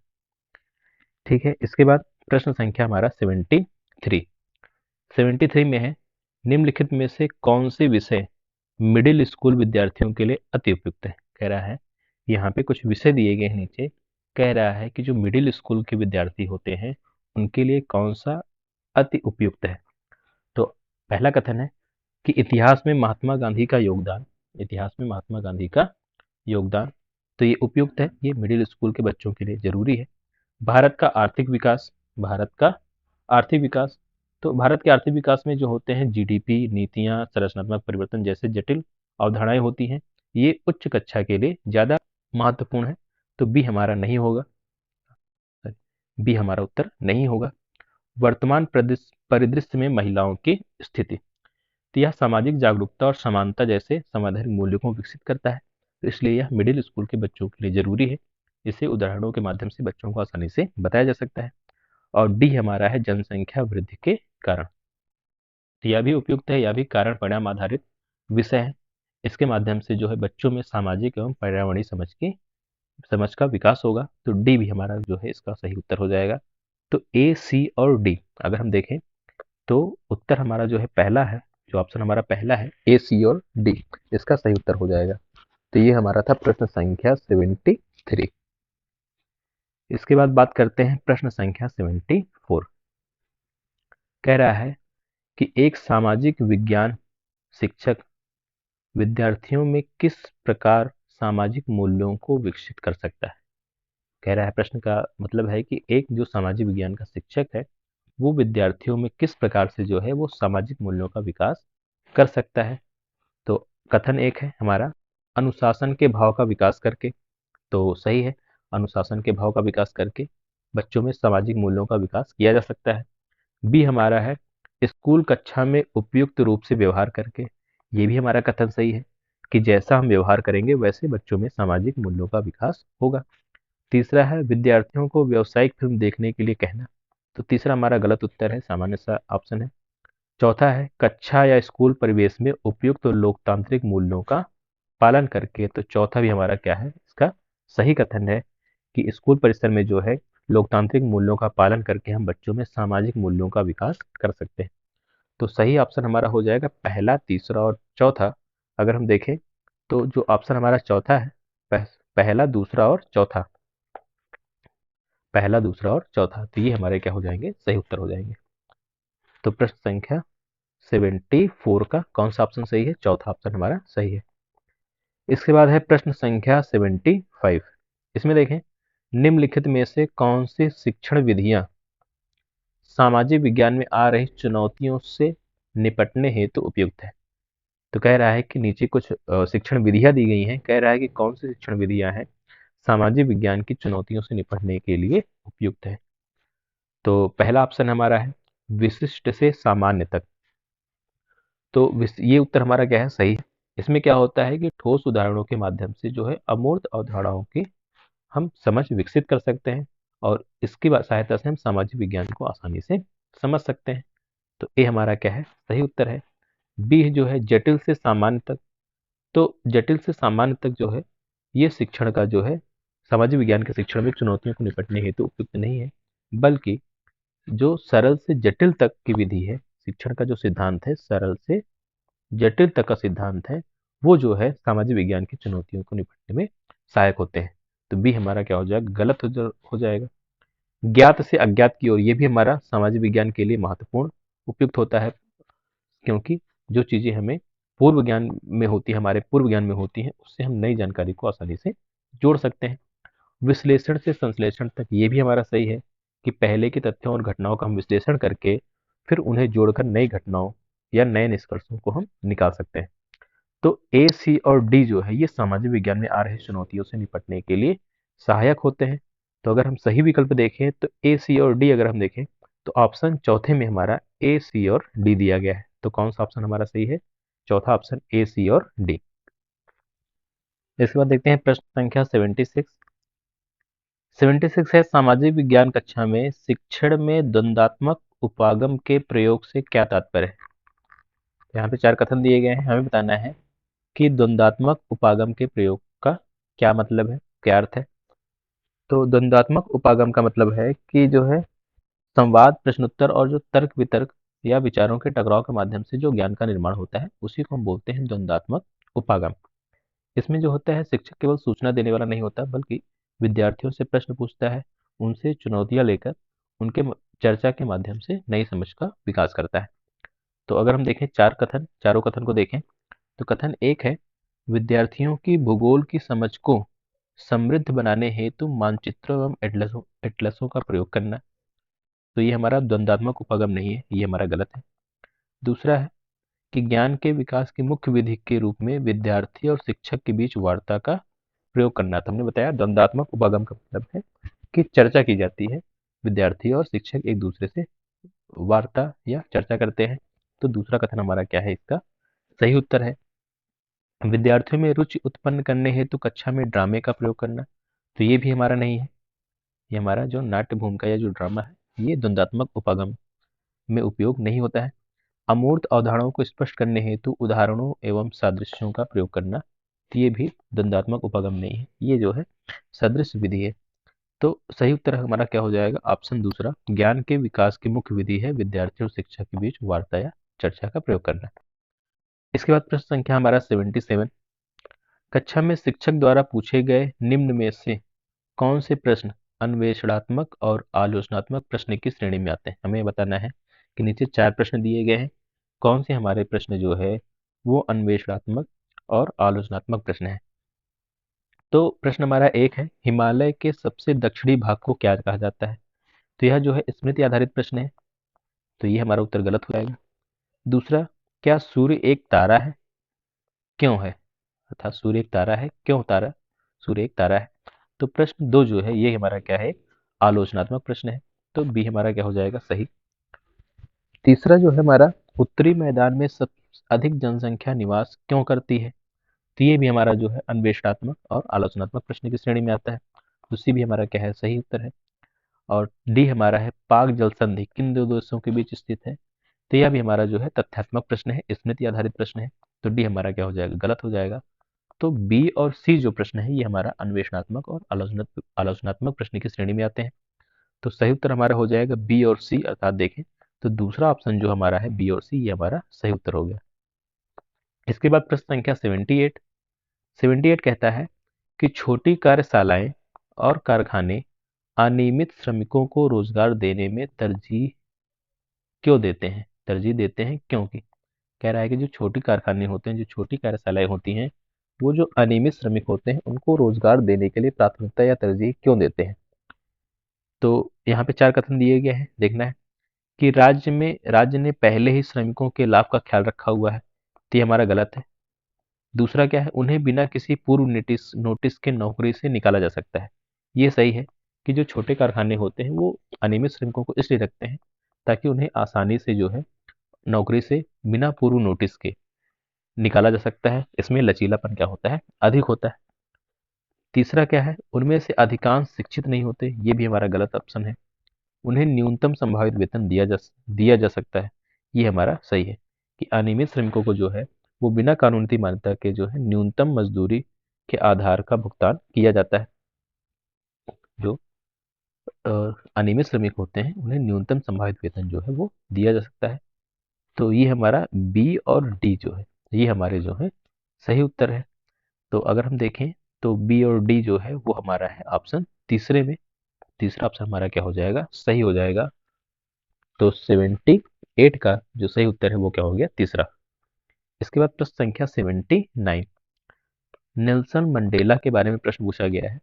[SPEAKER 1] ठीक है। इसके बाद प्रश्न संख्या हमारा 73। 73 में है, निम्नलिखित में से कौन से विषय मिडिल स्कूल विद्यार्थियों के लिए अति उपयुक्त है। कह रहा है यहाँ पे कुछ विषय दिए गए हैं नीचे। कह रहा है कि जो मिडिल स्कूल के विद्यार्थी होते हैं उनके लिए कौन सा अति उपयुक्त है। तो पहला कथन है कि इतिहास में महात्मा गांधी का योगदान, इतिहास में महात्मा गांधी का योगदान। तो ये उपयुक्त है, ये मिडिल स्कूल के बच्चों के लिए जरूरी है। भारत का आर्थिक विकास, भारत का आर्थिक विकास। तो भारत के आर्थिक विकास में जो होते हैं जीडीपी, नीतियां, संरचनात्मक परिवर्तन जैसे जटिल अवधारणाएं होती हैं, ये उच्च कक्षा के लिए ज्यादा महत्वपूर्ण है। तो बी हमारा नहीं होगा, बी हमारा उत्तर नहीं होगा। वर्तमान परिदृश्य में महिलाओं की स्थिति। तो यह सामाजिक जागरूकता और समानता जैसे संवैधानिक मूल्यों को विकसित करता है। तो इसलिए यह मिडिल स्कूल के बच्चों के लिए जरूरी है। इसे उदाहरणों के माध्यम से बच्चों को आसानी से बताया जा सकता है। और डी हमारा है जनसंख्या वृद्धि के कारण। तो यह भी उपयुक्त है, यह भी कारण परिणाम आधारित विषय है। इसके माध्यम से जो है बच्चों में सामाजिक एवं पर्यावरणीय समझ का विकास होगा। तो डी भी हमारा जो है इसका सही उत्तर हो जाएगा। तो ए, सी और डी अगर हम देखें तो उत्तर हमारा जो है पहला है, जो ऑप्शन हमारा पहला है ए, सी और डी, इसका सही उत्तर हो जाएगा। तो ये हमारा था प्रश्न संख्या 73। इसके बाद बात करते हैं प्रश्न संख्या 74। कह रहा है कि एक सामाजिक विज्ञान शिक्षक विद्यार्थियों में किस प्रकार सामाजिक मूल्यों को विकसित कर सकता है। कह रहा है, प्रश्न का मतलब है कि एक जो सामाजिक विज्ञान का शिक्षक है वो विद्यार्थियों में किस प्रकार से जो है वो सामाजिक मूल्यों का विकास कर सकता है। तो कथन एक है हमारा, अनुशासन के भाव का विकास करके। तो सही है, अनुशासन के भाव का विकास करके बच्चों में सामाजिक मूल्यों का विकास किया जा सकता है। बी हमारा है, स्कूल कक्षा में उपयुक्त रूप से व्यवहार करके। ये भी हमारा कथन सही है कि जैसा हम व्यवहार करेंगे वैसे बच्चों में सामाजिक मूल्यों का विकास होगा। तीसरा है, विद्यार्थियों को व्यावसायिक फिल्म देखने के लिए कहना। तो तीसरा हमारा गलत उत्तर है, सामान्य सा ऑप्शन है। चौथा है, कक्षा या स्कूल परिवेश में उपयुक्त और लोकतांत्रिक मूल्यों का पालन करके। तो चौथा भी हमारा क्या है, इसका सही कथन है कि स्कूल परिसर में जो है लोकतांत्रिक मूल्यों का पालन करके हम बच्चों में सामाजिक मूल्यों का विकास कर सकते हैं। तो सही ऑप्शन हमारा हो जाएगा पहला, तीसरा और चौथा। अगर हम देखें तो जो ऑप्शन हमारा चौथा है, पहला, दूसरा और चौथा, पहला, दूसरा और चौथा, तो ये हमारे क्या हो जाएंगे, सही उत्तर हो जाएंगे। तो प्रश्न संख्या 74 का कौन सा ऑप्शन सही है, चौथा ऑप्शन हमारा सही है। इसके बाद है प्रश्न संख्या 75। इसमें देखें, निम्नलिखित में से कौन सी शिक्षण विधियां सामाजिक विज्ञान में आ रही चुनौतियों से निपटने हेतु उपयुक्त है। तो कह रहा है कि नीचे कुछ शिक्षण विधियां दी गई हैं। कह रहा है कि कौन सी शिक्षण विधियां हैं सामाजिक विज्ञान की चुनौतियों से निपटने के लिए उपयुक्त है। तो पहला ऑप्शन हमारा है विशिष्ट से सामान्य तक। तो ये उत्तर हमारा क्या है, सही है। इसमें क्या होता है कि ठोस उदाहरणों के माध्यम से जो है अमूर्त अवधारणाओं की हम समझ विकसित कर सकते हैं और इसकी सहायता से हम सामाजिक विज्ञान को आसानी से समझ सकते हैं। तो ए हमारा क्या है, सही उत्तर है। बी जो है जटिल से सामान्य तक। तो जटिल से सामान्य तक जो है ये शिक्षण का जो है सामाजिक विज्ञान के शिक्षण में चुनौतियों को निपटने हेतु उपयुक्त नहीं है, बल्कि जो सरल से जटिल तक की विधि है, शिक्षण का जो सिद्धांत है सरल से जटिल तक का सिद्धांत है, वो जो है सामाजिक विज्ञान की चुनौतियों को निपटने में सहायक होते हैं। तो बी हमारा क्या हो जाएगा, गलत हो जाएगा। ज्ञात से अज्ञात की ओर, ये भी हमारा सामाजिक विज्ञान के लिए महत्वपूर्ण उपयुक्त होता है, क्योंकि जो चीजें हमें पूर्व ज्ञान में होती है, हमारे पूर्व ज्ञान में होती हैं, उससे हम नई जानकारी को आसानी से जोड़ सकते हैं। विश्लेषण से संश्लेषण तक, ये भी हमारा सही है कि पहले के तथ्यों और घटनाओं का हम विश्लेषण करके फिर उन्हें जोड़कर नई घटनाओं या नए निष्कर्षों को हम निकाल सकते हैं। तो ए, सी और डी जो है ये सामाजिक विज्ञान में आ रही चुनौतियों से निपटने के लिए सहायक होते हैं। तो अगर हम सही विकल्प देखें तो ए, सी और डी अगर हम देखें तो ऑप्शन चौथे में हमारा ए, सी और डी दिया गया है। तो कौन सा ऑप्शन हमारा सही है, चौथा ऑप्शन ए, सी और डी। इसके बाद देखते हैं प्रश्न संख्या 76। 76 है सामाजिक विज्ञान कक्षा में शिक्षण में द्वंद्वात्मक उपागम के प्रयोग से क्या तात्पर्य है। यहाँ पे 4 कथन दिए गए हैं, हमें बताना है कि द्वंद्वात्मक उपागम के प्रयोग का क्या मतलब है, क्या अर्थ है। तो द्वंद्वात्मक उपागम का मतलब है कि जो है संवाद, प्रश्नोत्तर और जो तर्क वितर्क या विचारों के टकराव के माध्यम से जो ज्ञान का निर्माण होता है उसी को हम बोलते हैं द्वंद्वात्मक उपागम। इसमें जो होता है शिक्षक केवल सूचना देने वाला नहीं होता, बल्कि विद्यार्थियों से प्रश्न पूछता है, उनसे चुनौतियां लेकर उनके चर्चा के माध्यम से नई समझ का विकास करता है। तो अगर हम देखें चारों कथन को देखें तो कथन एक है विद्यार्थियों की भूगोल की समझ को समृद्ध बनाने हेतु मानचित्रों एवं एटलसों का प्रयोग करना। तो ये हमारा द्वंद्वात्मक उपागम नहीं है, ये हमारा गलत है। दूसरा है कि ज्ञान के विकास की मुख्य विधि के रूप में विद्यार्थी और शिक्षक के बीच वार्ता का प्रयोग करना। तो हमने बताया द्वंद्वात्मक उपागम का मतलब है कि चर्चा की जाती है, विद्यार्थी और शिक्षक एक दूसरे से वार्ता या चर्चा करते हैं। तो दूसरा कथन हमारा क्या है, इसका सही उत्तर है विद्यार्थियों में रुचि उत्पन्न करने हेतु कक्षा में ड्रामे का प्रयोग करना। तो ये भी हमारा नहीं है, ये हमारा जो नाट्य भूमिका या जो ड्रामा है ये द्वंद्वात्मक उपागम में उपयोग नहीं होता है। अमूर्त अवधारणाओं को स्पष्ट करने हेतु उदाहरणों एवं सादृश्यों का प्रयोग करना, तो ये भी द्वंद्वात्मक उपागम नहीं है, ये जो है सदृश विधि है। तो सही उत्तर हमारा क्या हो जाएगा, ऑप्शन दूसरा, ज्ञान के विकास की मुख्य विधि है विद्यार्थी और शिक्षक के बीच वार्ता या चर्चा का प्रयोग करना। इसके बाद प्रश्न संख्या हमारा 77। कक्षा में शिक्षक द्वारा पूछे गए निम्न में से कौन से प्रश्न अन्वेषणात्मक और आलोचनात्मक प्रश्न की श्रेणी में आते हैं। हमें बताना है कि नीचे 4 प्रश्न दिए गए हैं, कौन से हमारे प्रश्न जो है वो अन्वेषणात्मक और आलोचनात्मक प्रश्न है। तो प्रश्न हमारा एक है हिमालय के सबसे दक्षिणी भाग को क्या कहा जाता है। तो यह जो है स्मृति आधारित प्रश्न है, तो ये हमारा उत्तर गलत हो जाएगा। दूसरा, क्या सूर्य एक तारा है, क्यों है, अर्थात सूर्य एक तारा है, क्यों तारा, सूर्य एक तारा है। तो प्रश्न 2 जो है ये हमारा क्या है, आलोचनात्मक प्रश्न है। तो बी हमारा क्या हो जाएगा, सही। तीसरा जो है हमारा उत्तरी मैदान में सब अधिक जनसंख्या निवास क्यों करती है। तो ये भी हमारा जो है अन्वेषणात्मक और आलोचनात्मक प्रश्न की श्रेणी में आता है। तो सी भी हमारा क्या है, सही उत्तर है। और डी हमारा है पाक जल संधि किन दो देशों के बीच स्थित है। तो यह भी हमारा जो है तथ्यात्मक प्रश्न है, स्मृति आधारित प्रश्न है। तो डी हमारा क्या हो जाएगा, गलत हो जाएगा। तो बी और सी जो प्रश्न है ये हमारा अन्वेषणात्मक और आलोचनात्मक प्रश्न की श्रेणी में आते हैं। तो सही उत्तर हमारा हो जाएगा बी और सी, अर्थात देखें तो दूसरा ऑप्शन जो हमारा है बी और सी ये हमारा सही उत्तर हो गया। इसके बाद प्रश्न संख्या 78। 78 कहता है कि छोटी कार्यशालाएं और कारखाने अनियमित श्रमिकों को रोजगार देने में तरजीह क्यों देते हैं, तरजीह देते हैं क्योंकि। कह रहा है कि जो छोटी कारखाने होते हैं, जो छोटी कार्यशालाएं होती हैं, वो जो अनियमित श्रमिक होते हैं उनको रोजगार देने के लिए प्राथमिकता या तरजीह क्यों देते हैं। तो यहाँ पे 4 कथन दिए गए हैं, देखना है कि राज्य ने पहले ही श्रमिकों के लाभ का ख्याल रखा हुआ है। तो ये हमारा गलत है। दूसरा क्या है, उन्हें बिना किसी पूर्व नोटिस नोटिस के नौकरी से निकाला जा सकता है। ये सही है कि जो छोटे कारखाने होते हैं वो अनियमित श्रमिकों को इसलिए रखते हैं ताकि उन्हें आसानी से जो है नौकरी से बिना पूर्व नोटिस के निकाला जा सकता है। इसमें लचीलापन क्या होता है, अधिक होता है। तीसरा क्या है, उनमें से अधिकांश शिक्षित नहीं होते, ये भी हमारा गलत ऑप्शन है। उन्हें न्यूनतम संभावित वेतन दिया जा सकता है, ये हमारा सही है कि अनियमित श्रमिकों को जो है वो बिना कानूनी मान्यता के जो है न्यूनतम मजदूरी के आधार का भुगतान किया जाता है। जो अ, अनियमित श्रमिक होते हैं उन्हें न्यूनतम संभावित वेतन जो है वो दिया जा सकता है। तो ये हमारा बी और डी जो है ये हमारे जो है सही उत्तर है। तो अगर हम देखें तो बी और डी जो है वो हमारा है ऑप्शन तीसरे में। तीसरा ऑप्शन हमारा क्या हो जाएगा, सही हो जाएगा। तो 78 का जो सही उत्तर है वो क्या हो गया, तीसरा। इसके बाद प्रश्न संख्या 79, नेल्सन मंडेला के बारे में प्रश्न पूछा गया है।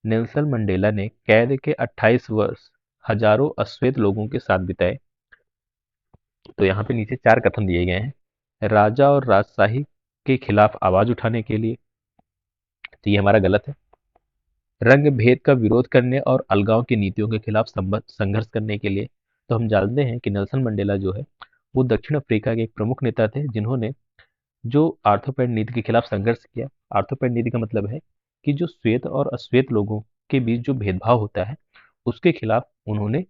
[SPEAKER 1] नेल्सन मंडेला ने कैद के 28 वर्ष हजारों अश्वेत लोगों के साथ बिताए। तो यहाँ पे नीचे 4 कथन दिए गए हैं। राजा और राजशाही के खिलाफ आवाज उठाने के लिए, तो ये हमारा गलत है। रंग भेद का विरोध करने और अलगाव की नीतियों के खिलाफ संघर्ष करने के लिए। तो हम जानते हैं कि नेल्सन मंडेला जो है वो दक्षिण अफ्रीका के एक प्रमुख नेता थे जिन्होंने जो आर्थोपैड नीति के खिलाफ संघर्ष किया। आर्थोपैड नीति का मतलब है कि जो श्वेत और अश्वेत लोगों के बीच जो भेदभाव होता है उसके खिलाफ उन्होंने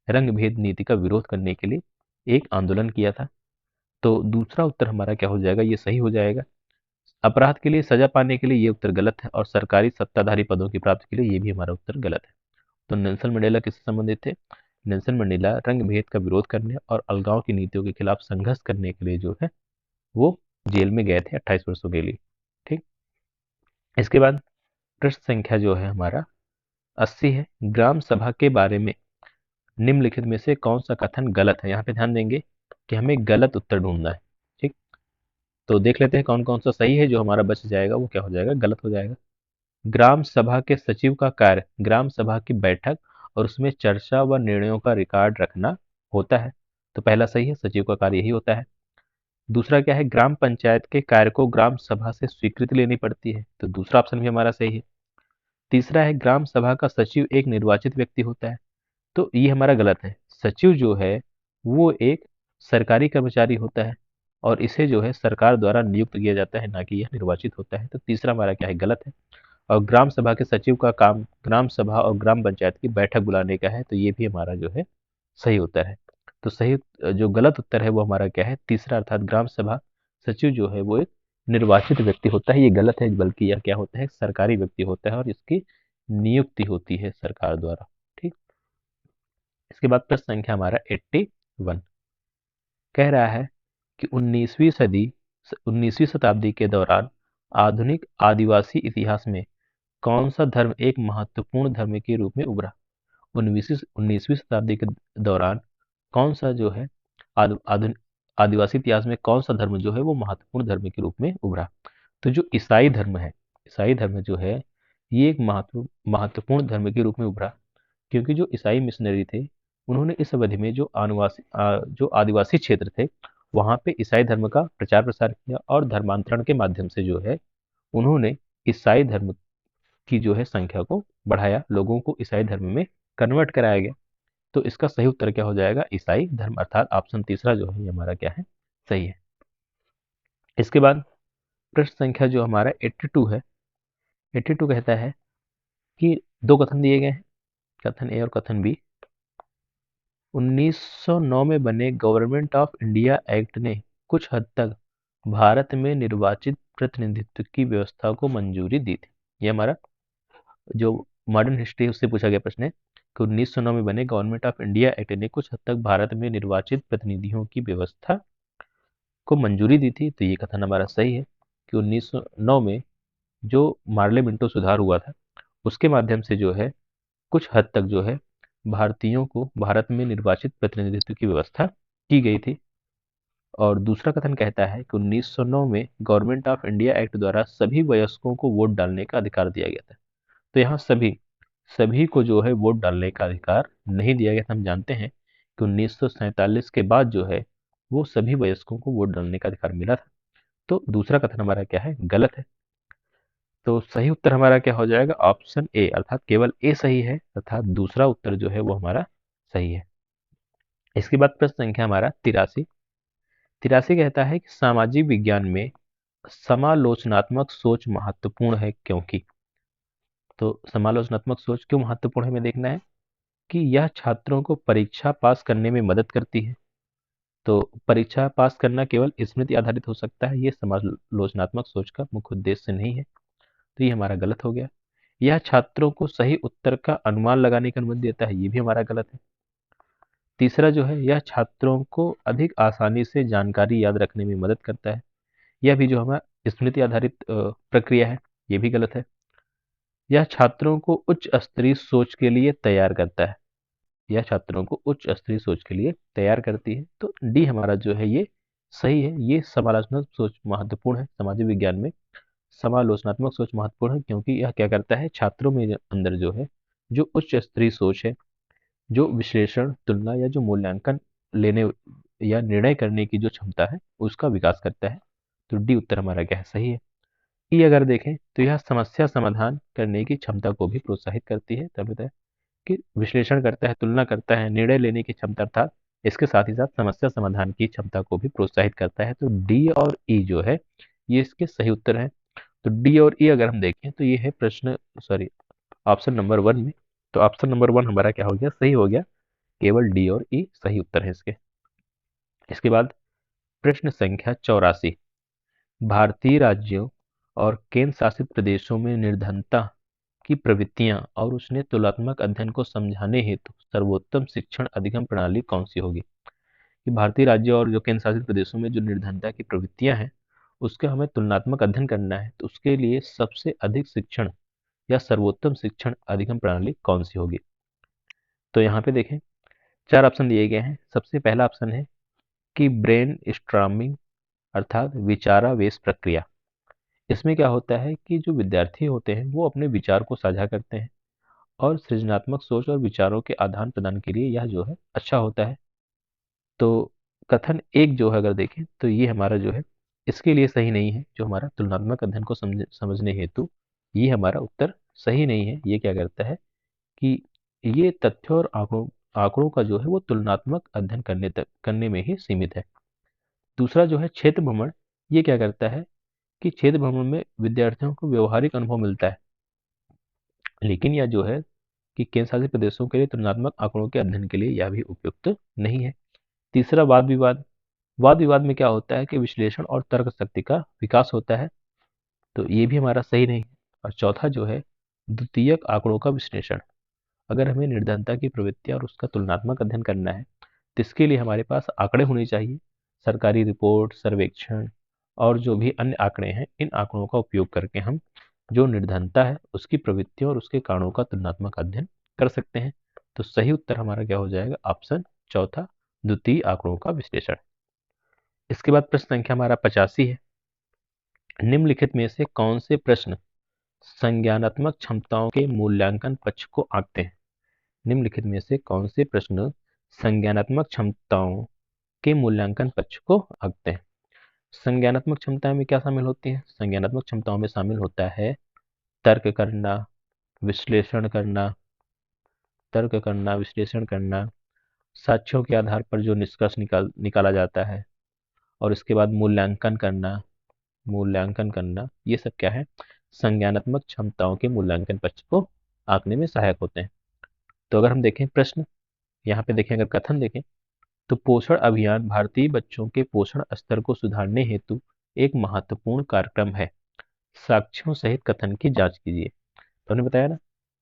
[SPEAKER 1] रंग भेद नीति का विरोध करने के लिए एक आंदोलन किया था। तो दूसरा उत्तर हमारा क्या हो जाएगा, ये सही हो जाएगा। अपराध के लिए सजा पाने के लिए ये उत्तर गलत है और सरकारी सत्ताधारी पदों की प्राप्ति के लिए ये भी हमारा उत्तर गलत है। तो नेल्सन मंडेला किससे संबंधित थे, नेल्सन मंडेला रंग भेद का विरोध करने और अलगाव की नीतियों के खिलाफ संघर्ष करने के लिए जो है वो जेल में गए थे 28 वर्षों के लिए। ठीक। इसके बाद प्रश्न संख्या जो है हमारा 80 है। ग्राम सभा के बारे में निम्नलिखित में से कौन सा कथन गलत है। यहाँ पे ध्यान देंगे कि हमें गलत उत्तर ढूंढना है। ठीक। तो देख लेते हैं कौन कौन सा सही है। जो हमारा बच जाएगा वो क्या हो जाएगा, गलत हो जाएगा। ग्राम सभा के सचिव का कार्य ग्राम सभा की बैठक और उसमें चर्चा व निर्णयों का रिकॉर्ड रखना होता है। तो पहला सही है, सचिव का कार्य यही होता है। दूसरा क्या है, ग्राम पंचायत के कार्य को ग्राम सभा से स्वीकृति लेनी पड़ती है। तो दूसरा ऑप्शन भी हमारा सही है। तीसरा है, ग्राम सभा का सचिव एक निर्वाचित व्यक्ति होता है। तो ये हमारा गलत है। सचिव जो है वो एक सरकारी कर्मचारी होता है और इसे जो है सरकार द्वारा नियुक्त किया जाता है, ना कि यह निर्वाचित होता है। तो तीसरा हमारा क्या है, गलत है। और ग्राम सभा के सचिव का काम ग्राम सभा और ग्राम पंचायत की बैठक बुलाने का है। तो ये भी हमारा जो है सही उत्तर है। तो सही जो गलत उत्तर है वो हमारा क्या है, तीसरा, अर्थात ग्राम सभा सचिव जो है वो एक निर्वाचित व्यक्ति होता है। ये गलत है, बल्कि यह क्या होता है, सरकारी व्यक्ति होता है और इसकी नियुक्ति होती है सरकार द्वारा। ठीक। इसके बाद प्रश्न संख्या हमारा 81 कह रहा है कि 19वीं शताब्दी के दौरान आधुनिक आदिवासी इतिहास में कौन सा धर्म एक महत्वपूर्ण धर्म के रूप में उभरा। 19वीं शताब्दी के दौरान कौन सा जो है आधुनिक आदिवासी इतिहास में कौन सा धर्म जो है वो महत्वपूर्ण धर्म के रूप में उभरा। तो जो ईसाई धर्म है, ईसाई धर्म जो है ये एक महत्वपूर्ण धर्म के रूप में उभरा, क्योंकि जो ईसाई मिशनरी थे उन्होंने इस अवधि में जो आदिवासी क्षेत्र थे वहां पे ईसाई धर्म का प्रचार प्रसार किया और धर्मांतरण के माध्यम से जो है उन्होंने ईसाई धर्म की जो है संख्या को बढ़ाया, लोगों को ईसाई धर्म में कन्वर्ट कराया गया। तो इसका सही उत्तर क्या हो जाएगा, ईसाई धर्म, अर्थात ऑप्शन तीसरा जो है ये हमारा क्या है, सही है। इसके बाद प्रश्न संख्या जो हमारा 82 है। 82 कहता है कि दो कथन दिए गए हैं, कथन ए और कथन बी। 1909 में बने गवर्नमेंट ऑफ इंडिया एक्ट ने कुछ हद तक भारत में निर्वाचित प्रतिनिधित्व की व्यवस्था को मंजूरी दी थी। ये हमारा जो मॉडर्न हिस्ट्री है उससे पूछा गया प्रश्न है कि 1909 में बने गवर्नमेंट ऑफ इंडिया एक्ट ने कुछ हद तक भारत में निर्वाचित प्रतिनिधियों की व्यवस्था को मंजूरी दी थी। तो ये कथन हमारा सही है कि 1909 में जो मार्ले मिंटो सुधार हुआ था उसके माध्यम से जो है कुछ हद तक जो है भारतीयों को भारत में निर्वाचित प्रतिनिधित्व की व्यवस्था की गई थी। और दूसरा कथन कहता है कि 1909 में गवर्नमेंट ऑफ इंडिया एक्ट द्वारा सभी वयस्कों को वोट डालने का अधिकार दिया गया था। तो यहाँ सभी सभी को जो है वोट डालने का अधिकार नहीं दिया गया था। हम जानते हैं कि 1947 के बाद जो है वो सभी वयस्कों को वोट डालने का अधिकार मिला था। तो दूसरा कथन हमारा क्या है, गलत है। तो सही उत्तर हमारा क्या हो जाएगा, ऑप्शन ए, अर्थात केवल ए सही है, अर्थात दूसरा उत्तर जो है वो हमारा सही है। इसके बाद प्रश्न संख्या हमारा 83। 83 कहता है कि सामाजिक विज्ञान में समालोचनात्मक सोच महत्वपूर्ण है क्योंकि। तो समालोचनात्मक सोच क्यों महत्वपूर्ण है हमें देखना है कि यह छात्रों को परीक्षा पास करने में मदद करती है। तो परीक्षा पास करना केवल स्मृति आधारित हो सकता है, ये समालोचनात्मक सोच का मुख्य उद्देश्य नहीं है। तो ये हमारा गलत हो गया। यह छात्रों को सही उत्तर का अनुमान लगाने की अनुमति देता है, ये भी हमारा गलत है। तीसरा जो है, यह छात्रों को अधिक आसानी से जानकारी याद रखने में मदद करता है, यह भी जो हमारा स्मृति आधारित प्रक्रिया है, ये भी गलत है। यह छात्रों को उच्च स्तरीय सोच के लिए तैयार करता है, यह छात्रों को उच्च स्तरीय सोच के लिए तैयार करती है। तो डी हमारा जो है ये सही है, ये समालोचनात्मक सोच महत्वपूर्ण है। सामाजिक विज्ञान में समालोचनात्मक सोच महत्वपूर्ण है क्योंकि यह क्या करता है, छात्रों में अंदर जो है जो उच्च स्तरीय सोच है, जो विश्लेषण, तुलना या जो मूल्यांकन लेने या निर्णय करने की जो क्षमता है उसका विकास करता है। तो डी उत्तर हमारा क्या है, सही है। ई अगर देखें तो यह समस्या समाधान करने की क्षमता को भी प्रोत्साहित करती है। तब बताया कि विश्लेषण करता है, तुलना करता है, निर्णय लेने की क्षमता, अर्थात इसके साथ ही साथ समस्या समाधान की क्षमता को भी प्रोत्साहित करता है। तो डी और ई जो है ये इसके सही उत्तर है। तो डी और ई अगर हम देखें तो ये है प्रश्न, सॉरी, ऑप्शन नंबर 1 में। तो ऑप्शन नंबर 1 हमारा क्या हो गया, सही हो गया। केवल डी और ई सही उत्तर है इसके। इसके बाद प्रश्न संख्या 84। भारतीय राज्यों और केंद्र शासित प्रदेशों में निर्धनता की प्रवृत्तियां और उसने तुलनात्मक अध्ययन को समझाने हेतु सर्वोत्तम शिक्षण अधिगम प्रणाली कौन सी होगी। कि भारतीय राज्यों और जो केंद्र शासित प्रदेशों में जो निर्धनता की प्रवृत्तियां हैं उसका हमें तुलनात्मक अध्ययन करना है, तो उसके लिए सबसे अधिक शिक्षण या सर्वोत्तम शिक्षण अधिगम प्रणाली कौन सी होगी। तो यहाँ पे देखें 4 ऑप्शन दिए गए हैं। सबसे पहला ऑप्शन है कि ब्रेन स्ट्रॉमिंग, अर्थात विचारावेश प्रक्रिया। इसमें क्या होता है कि जो विद्यार्थी होते हैं वो अपने विचार को साझा करते हैं और सृजनात्मक सोच और विचारों के आदान प्रदान के लिए यह जो है अच्छा होता है। तो कथन एक जो है अगर देखें तो ये हमारा जो है इसके लिए सही नहीं है। जो हमारा तुलनात्मक अध्ययन को समझने हेतु ये हमारा उत्तर सही नहीं है। ये क्या करता है कि ये तथ्यों और आंकड़ों का जो है वो तुलनात्मक अध्ययन करने में ही सीमित है। दूसरा जो है क्षेत्र भ्रमण, ये क्या करता है कि क्षेत्र भ्रमण में विद्यार्थियों को व्यवहारिक अनुभव मिलता है, लेकिन यह जो है कि केंद्र शासित प्रदेशों के लिए तुलनात्मक आंकड़ों के अध्ययन के लिए यह भी उपयुक्त नहीं है। तीसरा वाद विवाद, वाद विवाद में क्या होता है कि विश्लेषण और तर्क शक्ति का विकास होता है, तो ये भी हमारा सही नहीं है। और चौथा जो है द्वितीयक आंकड़ों का विश्लेषण, अगर हमें निर्धनता की प्रवृत्ति और उसका तुलनात्मक अध्ययन करना है तो इसके लिए हमारे पास आंकड़े होने चाहिए, सरकारी रिपोर्ट, सर्वेक्षण और जो भी अन्य आंकड़े हैं, इन आंकड़ों का उपयोग करके हम जो निर्धनता है उसकी प्रवृत्तियों और उसके कारणों का तुलनात्मक अध्ययन कर सकते हैं। तो सही उत्तर हमारा क्या हो जाएगा, ऑप्शन चौथा, द्वितीय आंकड़ों का विश्लेषण। इसके बाद प्रश्न संख्या हमारा 85 है। निम्नलिखित में से कौन से प्रश्न संज्ञानात्मक क्षमताओं के मूल्यांकन पक्ष को आंकते हैं। निम्नलिखित में से कौन से प्रश्न संज्ञानात्मक क्षमताओं के मूल्यांकन पक्ष को आंकते हैं। संज्ञानात्मक क्षमताएं में क्या शामिल होती हैं, संज्ञानात्मक क्षमताओं में शामिल होता है तर्क करना, विश्लेषण करना, तर्क करना, विश्लेषण करना, साक्ष्यों के आधार पर जो निष्कर्ष निकाला जाता है, और इसके बाद मूल्यांकन करना, मूल्यांकन करना, ये सब क्या है, संज्ञानात्मक क्षमताओं के मूल्यांकन पक्ष को आंकने में सहायक होते हैं। तो अगर हम देखें प्रश्न, यहाँ पे देखें, अगर कथन देखें तो पोषण अभियान भारतीय बच्चों के पोषण स्तर को सुधारने हेतु एक महत्वपूर्ण कार्यक्रम है। साक्ष्यों सहित कथन की जांच कीजिए। तो हमने बताया ना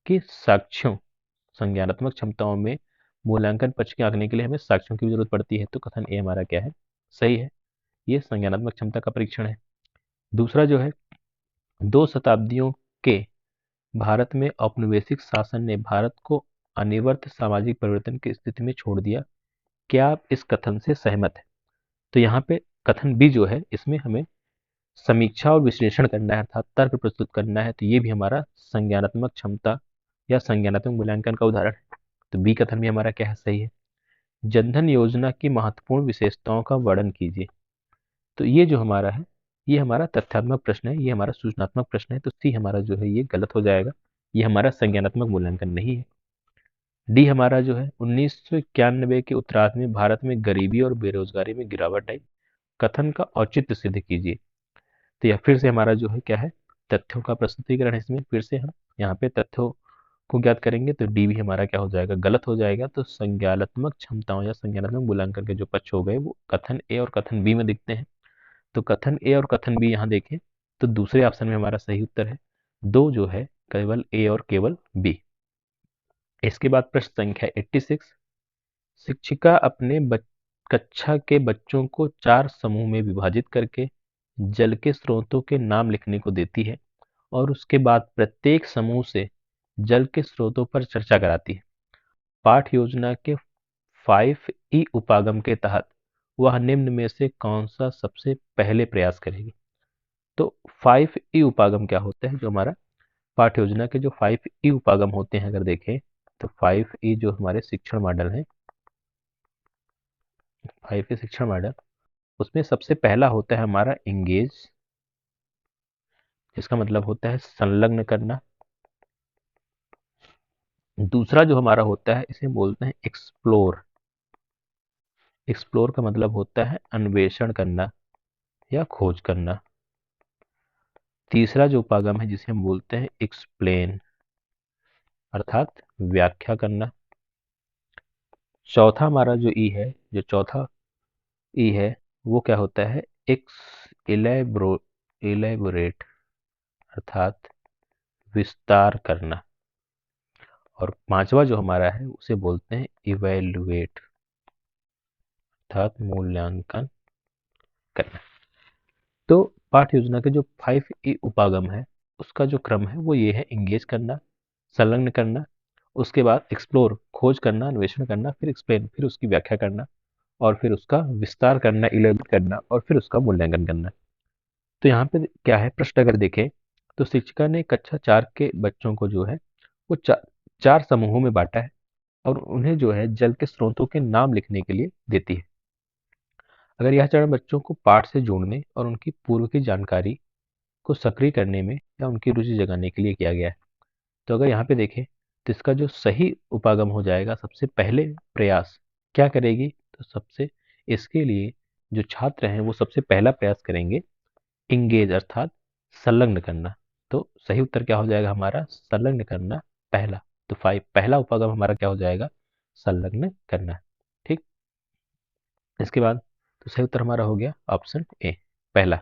[SPEAKER 1] कि साक्ष्यों, संज्ञानात्मक क्षमताओं में मूल्यांकन पक्ष के आंकने के लिए हमें साक्ष्यों की भी जरूरत पड़ती है। तो कथन ए हमारा क्या है, सही है, ये संज्ञानात्मक क्षमता का परीक्षण है। दूसरा जो है, 2 शताब्दियों के भारत में औपनिवेशिक शासन ने भारत को अनिवार्य सामाजिक परिवर्तन की स्थिति में छोड़ दिया। क्या आप इस कथन से सहमत हैं। तो यहाँ पे कथन बी जो है इसमें हमें समीक्षा और विश्लेषण करना है, अर्थात तर्क प्रस्तुत करना है। तो ये भी हमारा संज्ञानात्मक क्षमता या संज्ञानात्मक मूल्यांकन का उदाहरण है। तो बी कथन भी हमारा क्या है, सही है। जनधन योजना की महत्वपूर्ण विशेषताओं का वर्णन कीजिए। तो ये जो हमारा है ये हमारा तथ्यात्मक प्रश्न है, ये हमारा सूचनात्मक प्रश्न है, तो सी हमारा जो है ये गलत हो जाएगा। ये हमारा संज्ञानात्मक मूल्यांकन नहीं है। डी हमारा जो है 1991 के उत्तरार्ध में भारत में गरीबी और बेरोजगारी में गिरावट आई, कथन का औचित्य सिद्ध कीजिए। तो यह फिर से हमारा जो है क्या है, तथ्यों का प्रस्तुतिकरण है। इसमें फिर से हम यहाँ पे तथ्यों को ज्ञात करेंगे, तो डी भी हमारा क्या हो जाएगा, गलत हो जाएगा। तो संज्ञानात्मक क्षमताओं या संज्ञानात्मक मूल्यांकन के जो पक्ष हो गए वो कथन ए और कथन बी में दिखते हैं। तो कथन ए और कथन बी यहाँ देखें तो दूसरे ऑप्शन में हमारा सही उत्तर है। दो जो है केवल ए और केवल बी। इसके बाद प्रश्न संख्या 86। शिक्षिका अपने कक्षा के बच्चों को 4 समूह में विभाजित करके जल के स्रोतों के नाम लिखने को देती है और उसके बाद प्रत्येक समूह से जल के स्रोतों पर चर्चा कराती है। पाठ योजना के 5E उपागम के तहत वह निम्न में से कौन सा सबसे पहले प्रयास करेगी। तो 5E उपागम क्या होता है, जो हमारा पाठ योजना के जो 5E उपागम होते हैं अगर देखें तो 5E जो हमारे शिक्षण मॉडल है, 5E शिक्षण मॉडल, उसमें सबसे पहला होता है हमारा इंगेज, जिसका मतलब होता है संलग्न करना। दूसरा जो हमारा होता है इसे बोलते हैं एक्सप्लोर। एक्सप्लोर का मतलब होता है अन्वेषण करना या खोज करना। तीसरा जो उपागम है जिसे हम बोलते हैं एक्सप्लेन, अर्थात व्याख्या करना। चौथा हमारा जो ई है, जो चौथा ई है वो क्या होता है, इलेबोरेट, अर्थात विस्तार करना। और पांचवा जो हमारा है उसे बोलते हैं इवेल्युएट, अर्थात मूल्यांकन करना। तो पाठ योजना के जो 5E उपागम है उसका जो क्रम है वो ये है, इंगेज करना, संलग्न करना, उसके बाद एक्सप्लोर खोज करना अन्वेषण करना, फिर एक्सप्लेन फिर उसकी व्याख्या करना, और फिर उसका विस्तार करना इलेबोरेट करना, और फिर उसका मूल्यांकन करना। तो यहाँ पे क्या है, प्रश्न अगर देखें तो शिक्षिका ने कक्षा 4 के बच्चों को जो है वो चार समूहों में बांटा है और उन्हें जो है जल के स्रोतों के नाम लिखने के लिए देती है। अगर यह चरण बच्चों को पाठ से जोड़ने और उनकी पूर्व की जानकारी को सक्रिय करने में या उनकी रुचि जगाने के लिए किया गया है। तो अगर यहाँ पे देखें तो इसका जो सही उपागम हो जाएगा, सबसे पहले प्रयास क्या करेगी, तो सबसे इसके लिए जो छात्र हैं वो सबसे पहला प्रयास करेंगे इंगेज, अर्थात संलग्न करना। तो सही उत्तर क्या हो जाएगा हमारा, संलग्न करना पहला। तो 5 पहला उपागम हमारा क्या हो जाएगा, संलग्न करना। ठीक, इसके बाद तो सही उत्तर हमारा हो गया ऑप्शन ए, पहला।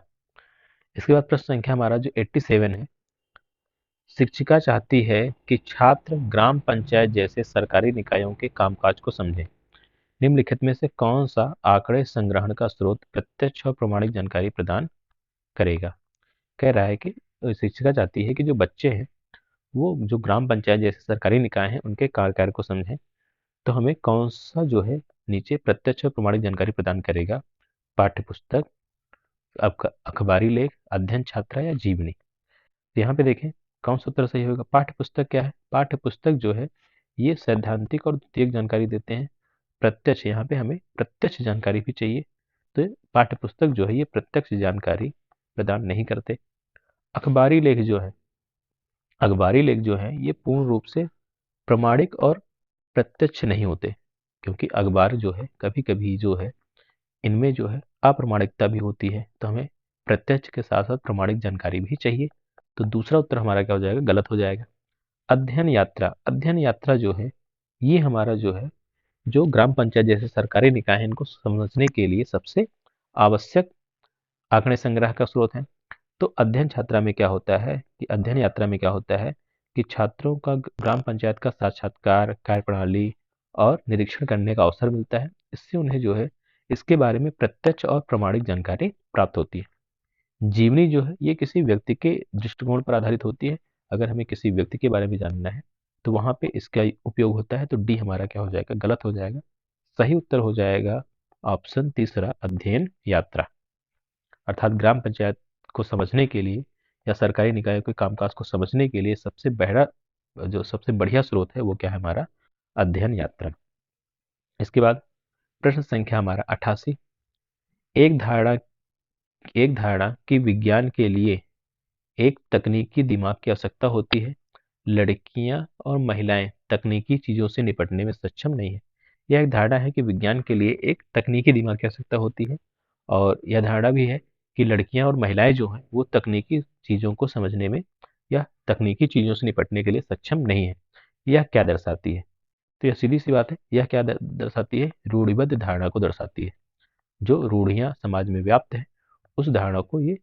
[SPEAKER 1] इसके बाद प्रश्न संख्या हमारा जो 87 है। शिक्षिका चाहती है कि छात्र ग्राम पंचायत जैसे सरकारी निकायों के कामकाज को समझें। निम्नलिखित में से कौन सा आंकड़े संग्रहण का स्रोत प्रत्यक्ष और प्रमाणिक जानकारी प्रदान करेगा। कह रहा है कि शिक्षिका चाहती है कि जो बच्चे हैं वो जो ग्राम पंचायत जैसे सरकारी निकाय हैं उनके कार्य को समझें। तो हमें कौन सा जो है नीचे प्रत्यक्ष और प्रमाणिक जानकारी प्रदान करेगा, पाठ्य पुस्तक, अखबारी लेख, अध्ययन छात्रा या जीवनी। तो यहाँ पे देखें कौन सा उत्तर सही होगा। पाठ्य पुस्तक क्या है, पाठ्य पुस्तक जो है ये सैद्धांतिक और द्वितीयक जानकारी देते हैं। प्रत्यक्ष, यहाँ पे हमें प्रत्यक्ष जानकारी भी चाहिए, तो पाठ्य पुस्तक जो है ये प्रत्यक्ष जानकारी प्रदान नहीं करते। अखबारी लेख जो है, अखबारी लेख जो है ये पूर्ण रूप से प्रमाणिक और प्रत्यक्ष नहीं होते, क्योंकि अखबार जो है कभी कभी जो है इनमें जो है अप्रमाणिकता भी होती है। तो हमें प्रत्यक्ष के साथ साथ प्रमाणिक जानकारी भी चाहिए। तो दूसरा उत्तर हमारा क्या हो जाएगा, गलत हो जाएगा। अध्ययन यात्रा, अध्ययन यात्रा जो है ये हमारा जो है जो ग्राम पंचायत जैसे सरकारी निकाय है इनको समझने के लिए सबसे आवश्यक आंकड़े संग्रह का स्रोत है। तो अध्ययन छात्रा में क्या होता है कि अध्ययन यात्रा में क्या होता है कि छात्रों का ग्राम पंचायत का साक्षात्कार, कार्यप्रणाली और निरीक्षण करने का अवसर मिलता है। इससे उन्हें जो है इसके बारे में प्रत्यक्ष और प्रमाणिक जानकारी प्राप्त होती है। जीवनी जो है ये किसी व्यक्ति के दृष्टिकोण पर आधारित होती है। अगर हमें किसी व्यक्ति के बारे में जानना है तो वहां पे इसका उपयोग होता है। तो डी हमारा क्या हो जाएगा, गलत हो जाएगा। सही उत्तर हो जाएगा ऑप्शन तीसरा, अध्ययन यात्रा। अर्थात ग्राम पंचायत को समझने के लिए या सरकारी निकायों के कामकाज को समझने के लिए सबसे बड़ा जो सबसे बढ़िया स्रोत है वो क्या है हमारा, अध्ययन यात्रा। इसके बाद प्रश्न संख्या हमारा 88। एक धारणा एक धारणा कि विज्ञान के लिए एक तकनीकी दिमाग की आवश्यकता होती है। लड़कियां और महिलाएं तकनीकी चीजों से निपटने में सक्षम नहीं है। यह एक धारणा है कि विज्ञान के लिए एक तकनीकी दिमाग की आवश्यकता होती है, और यह धारणा भी है कि लड़कियां और महिलाएं जो हैं वो तकनीकी चीजों को समझने में या तकनीकी चीजों से निपटने के लिए सक्षम नहीं है। यह क्या दर्शाती है? तो यह सीधी सी बात है, यह क्या दर्शाती है? रूढ़िबद्ध धारणा को दर्शाती है। जो रूढ़ियां समाज में व्याप्त है उस धारणा को ये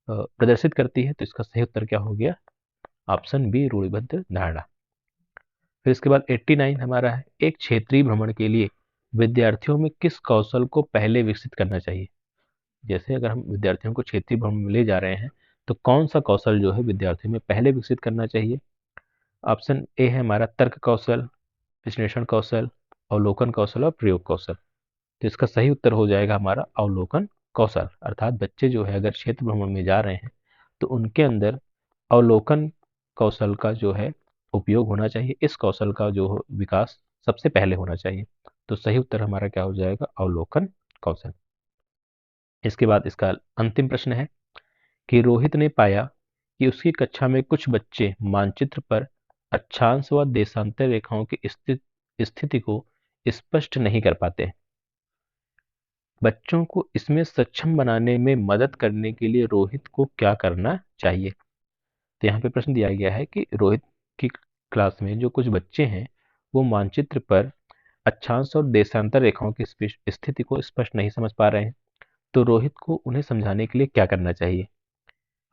[SPEAKER 1] प्रदर्शित करती है। तो इसका सही उत्तर क्या हो गया? ऑप्शन बी, रूढ़िबद्ध धारणा। फिर इसके बाद 89 हमारा है, एक क्षेत्रीय भ्रमण के लिए विद्यार्थियों में किस कौशल को पहले विकसित करना चाहिए? जैसे अगर हम विद्यार्थियों को क्षेत्रीय भ्रमण में ले जा रहे हैं तो कौन सा कौशल जो है विद्यार्थियों में पहले विकसित करना चाहिए? ऑप्शन ए है हमारा तर्क कौशल, विश्लेषण कौशल, अवलोकन कौशल और प्रयोग कौशल। तो इसका सही उत्तर हो जाएगा हमारा अवलोकन कौशल। अर्थात बच्चे जो है अगर क्षेत्र भ्रमण में जा रहे हैं तो उनके अंदर अवलोकन कौशल का जो है उपयोग होना चाहिए। इस कौशल का जो विकास सबसे पहले होना चाहिए। तो सही उत्तर हमारा क्या हो जाएगा? अवलोकन कौशल। इसके बाद इसका अंतिम प्रश्न है कि रोहित ने पाया कि उसकी कक्षा में कुछ बच्चे मानचित्र पर अक्षांश व देशांतर रेखाओं की स्थिति को स्पष्ट नहीं कर पाते। बच्चों को इसमें सक्षम बनाने में मदद करने के लिए रोहित को क्या करना चाहिए? तो यहाँ पे प्रश्न दिया गया है कि रोहित की क्लास में जो कुछ बच्चे हैं वो मानचित्र पर अक्षांश और देशांतर रेखाओं की स्थिति को स्पष्ट नहीं समझ पा रहे हैं। तो रोहित को उन्हें समझाने के लिए क्या करना चाहिए?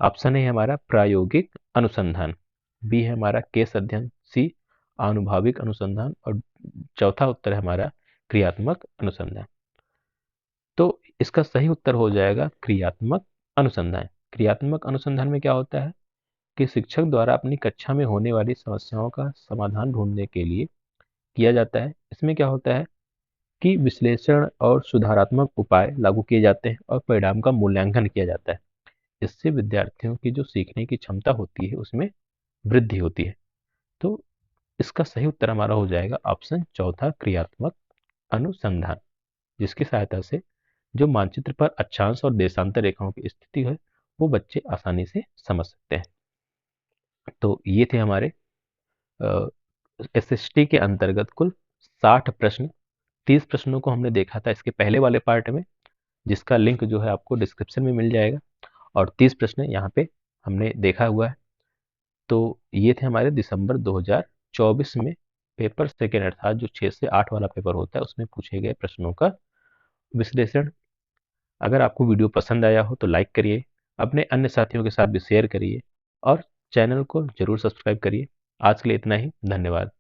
[SPEAKER 1] ऑप्शन है हमारा प्रायोगिक अनुसंधान, बी है हमारा केस अध्ययन, सी आनुभाविक अनुसंधान और चौथा उत्तर है हमारा क्रियात्मक अनुसंधान। तो इसका सही उत्तर हो जाएगा क्रियात्मक अनुसंधान। क्रियात्मक अनुसंधान में क्या होता है कि शिक्षक द्वारा अपनी कक्षा में होने वाली समस्याओं का समाधान ढूंढने के लिए किया जाता है। इसमें क्या होता है कि विश्लेषण और सुधारात्मक उपाय लागू किए जाते हैं और परिणाम का मूल्यांकन किया जाता है। इससे विद्यार्थियों की जो सीखने की क्षमता होती है उसमें वृद्धि होती है। तो इसका सही उत्तर हमारा हो जाएगा ऑप्शन चौथा क्रियात्मक अनुसंधान, जिसकी सहायता से जो मानचित्र पर अक्षांश और देशांतर रेखाओं की स्थिति है वो बच्चे आसानी से समझ सकते हैं। तो ये थे हमारे एसएसटी के अंतर्गत कुल 60 प्रश्न। 30 प्रश्नों को हमने देखा था इसके पहले वाले पार्ट में, जिसका लिंक जो है आपको डिस्क्रिप्शन में मिल जाएगा, और 30 प्रश्न यहाँ पे हमने देखा हुआ है। तो ये थे हमारे दिसंबर 2024 में पेपर सेकेंड अर्थात जो 6 से 8 वाला पेपर होता है उसमें पूछे गए प्रश्नों का विश्लेषण। अगर आपको वीडियो पसंद आया हो तो लाइक करिए, अपने अन्य साथियों के साथ भी शेयर करिए और चैनल को जरूर सब्सक्राइब करिए। आज के लिए इतना ही, धन्यवाद।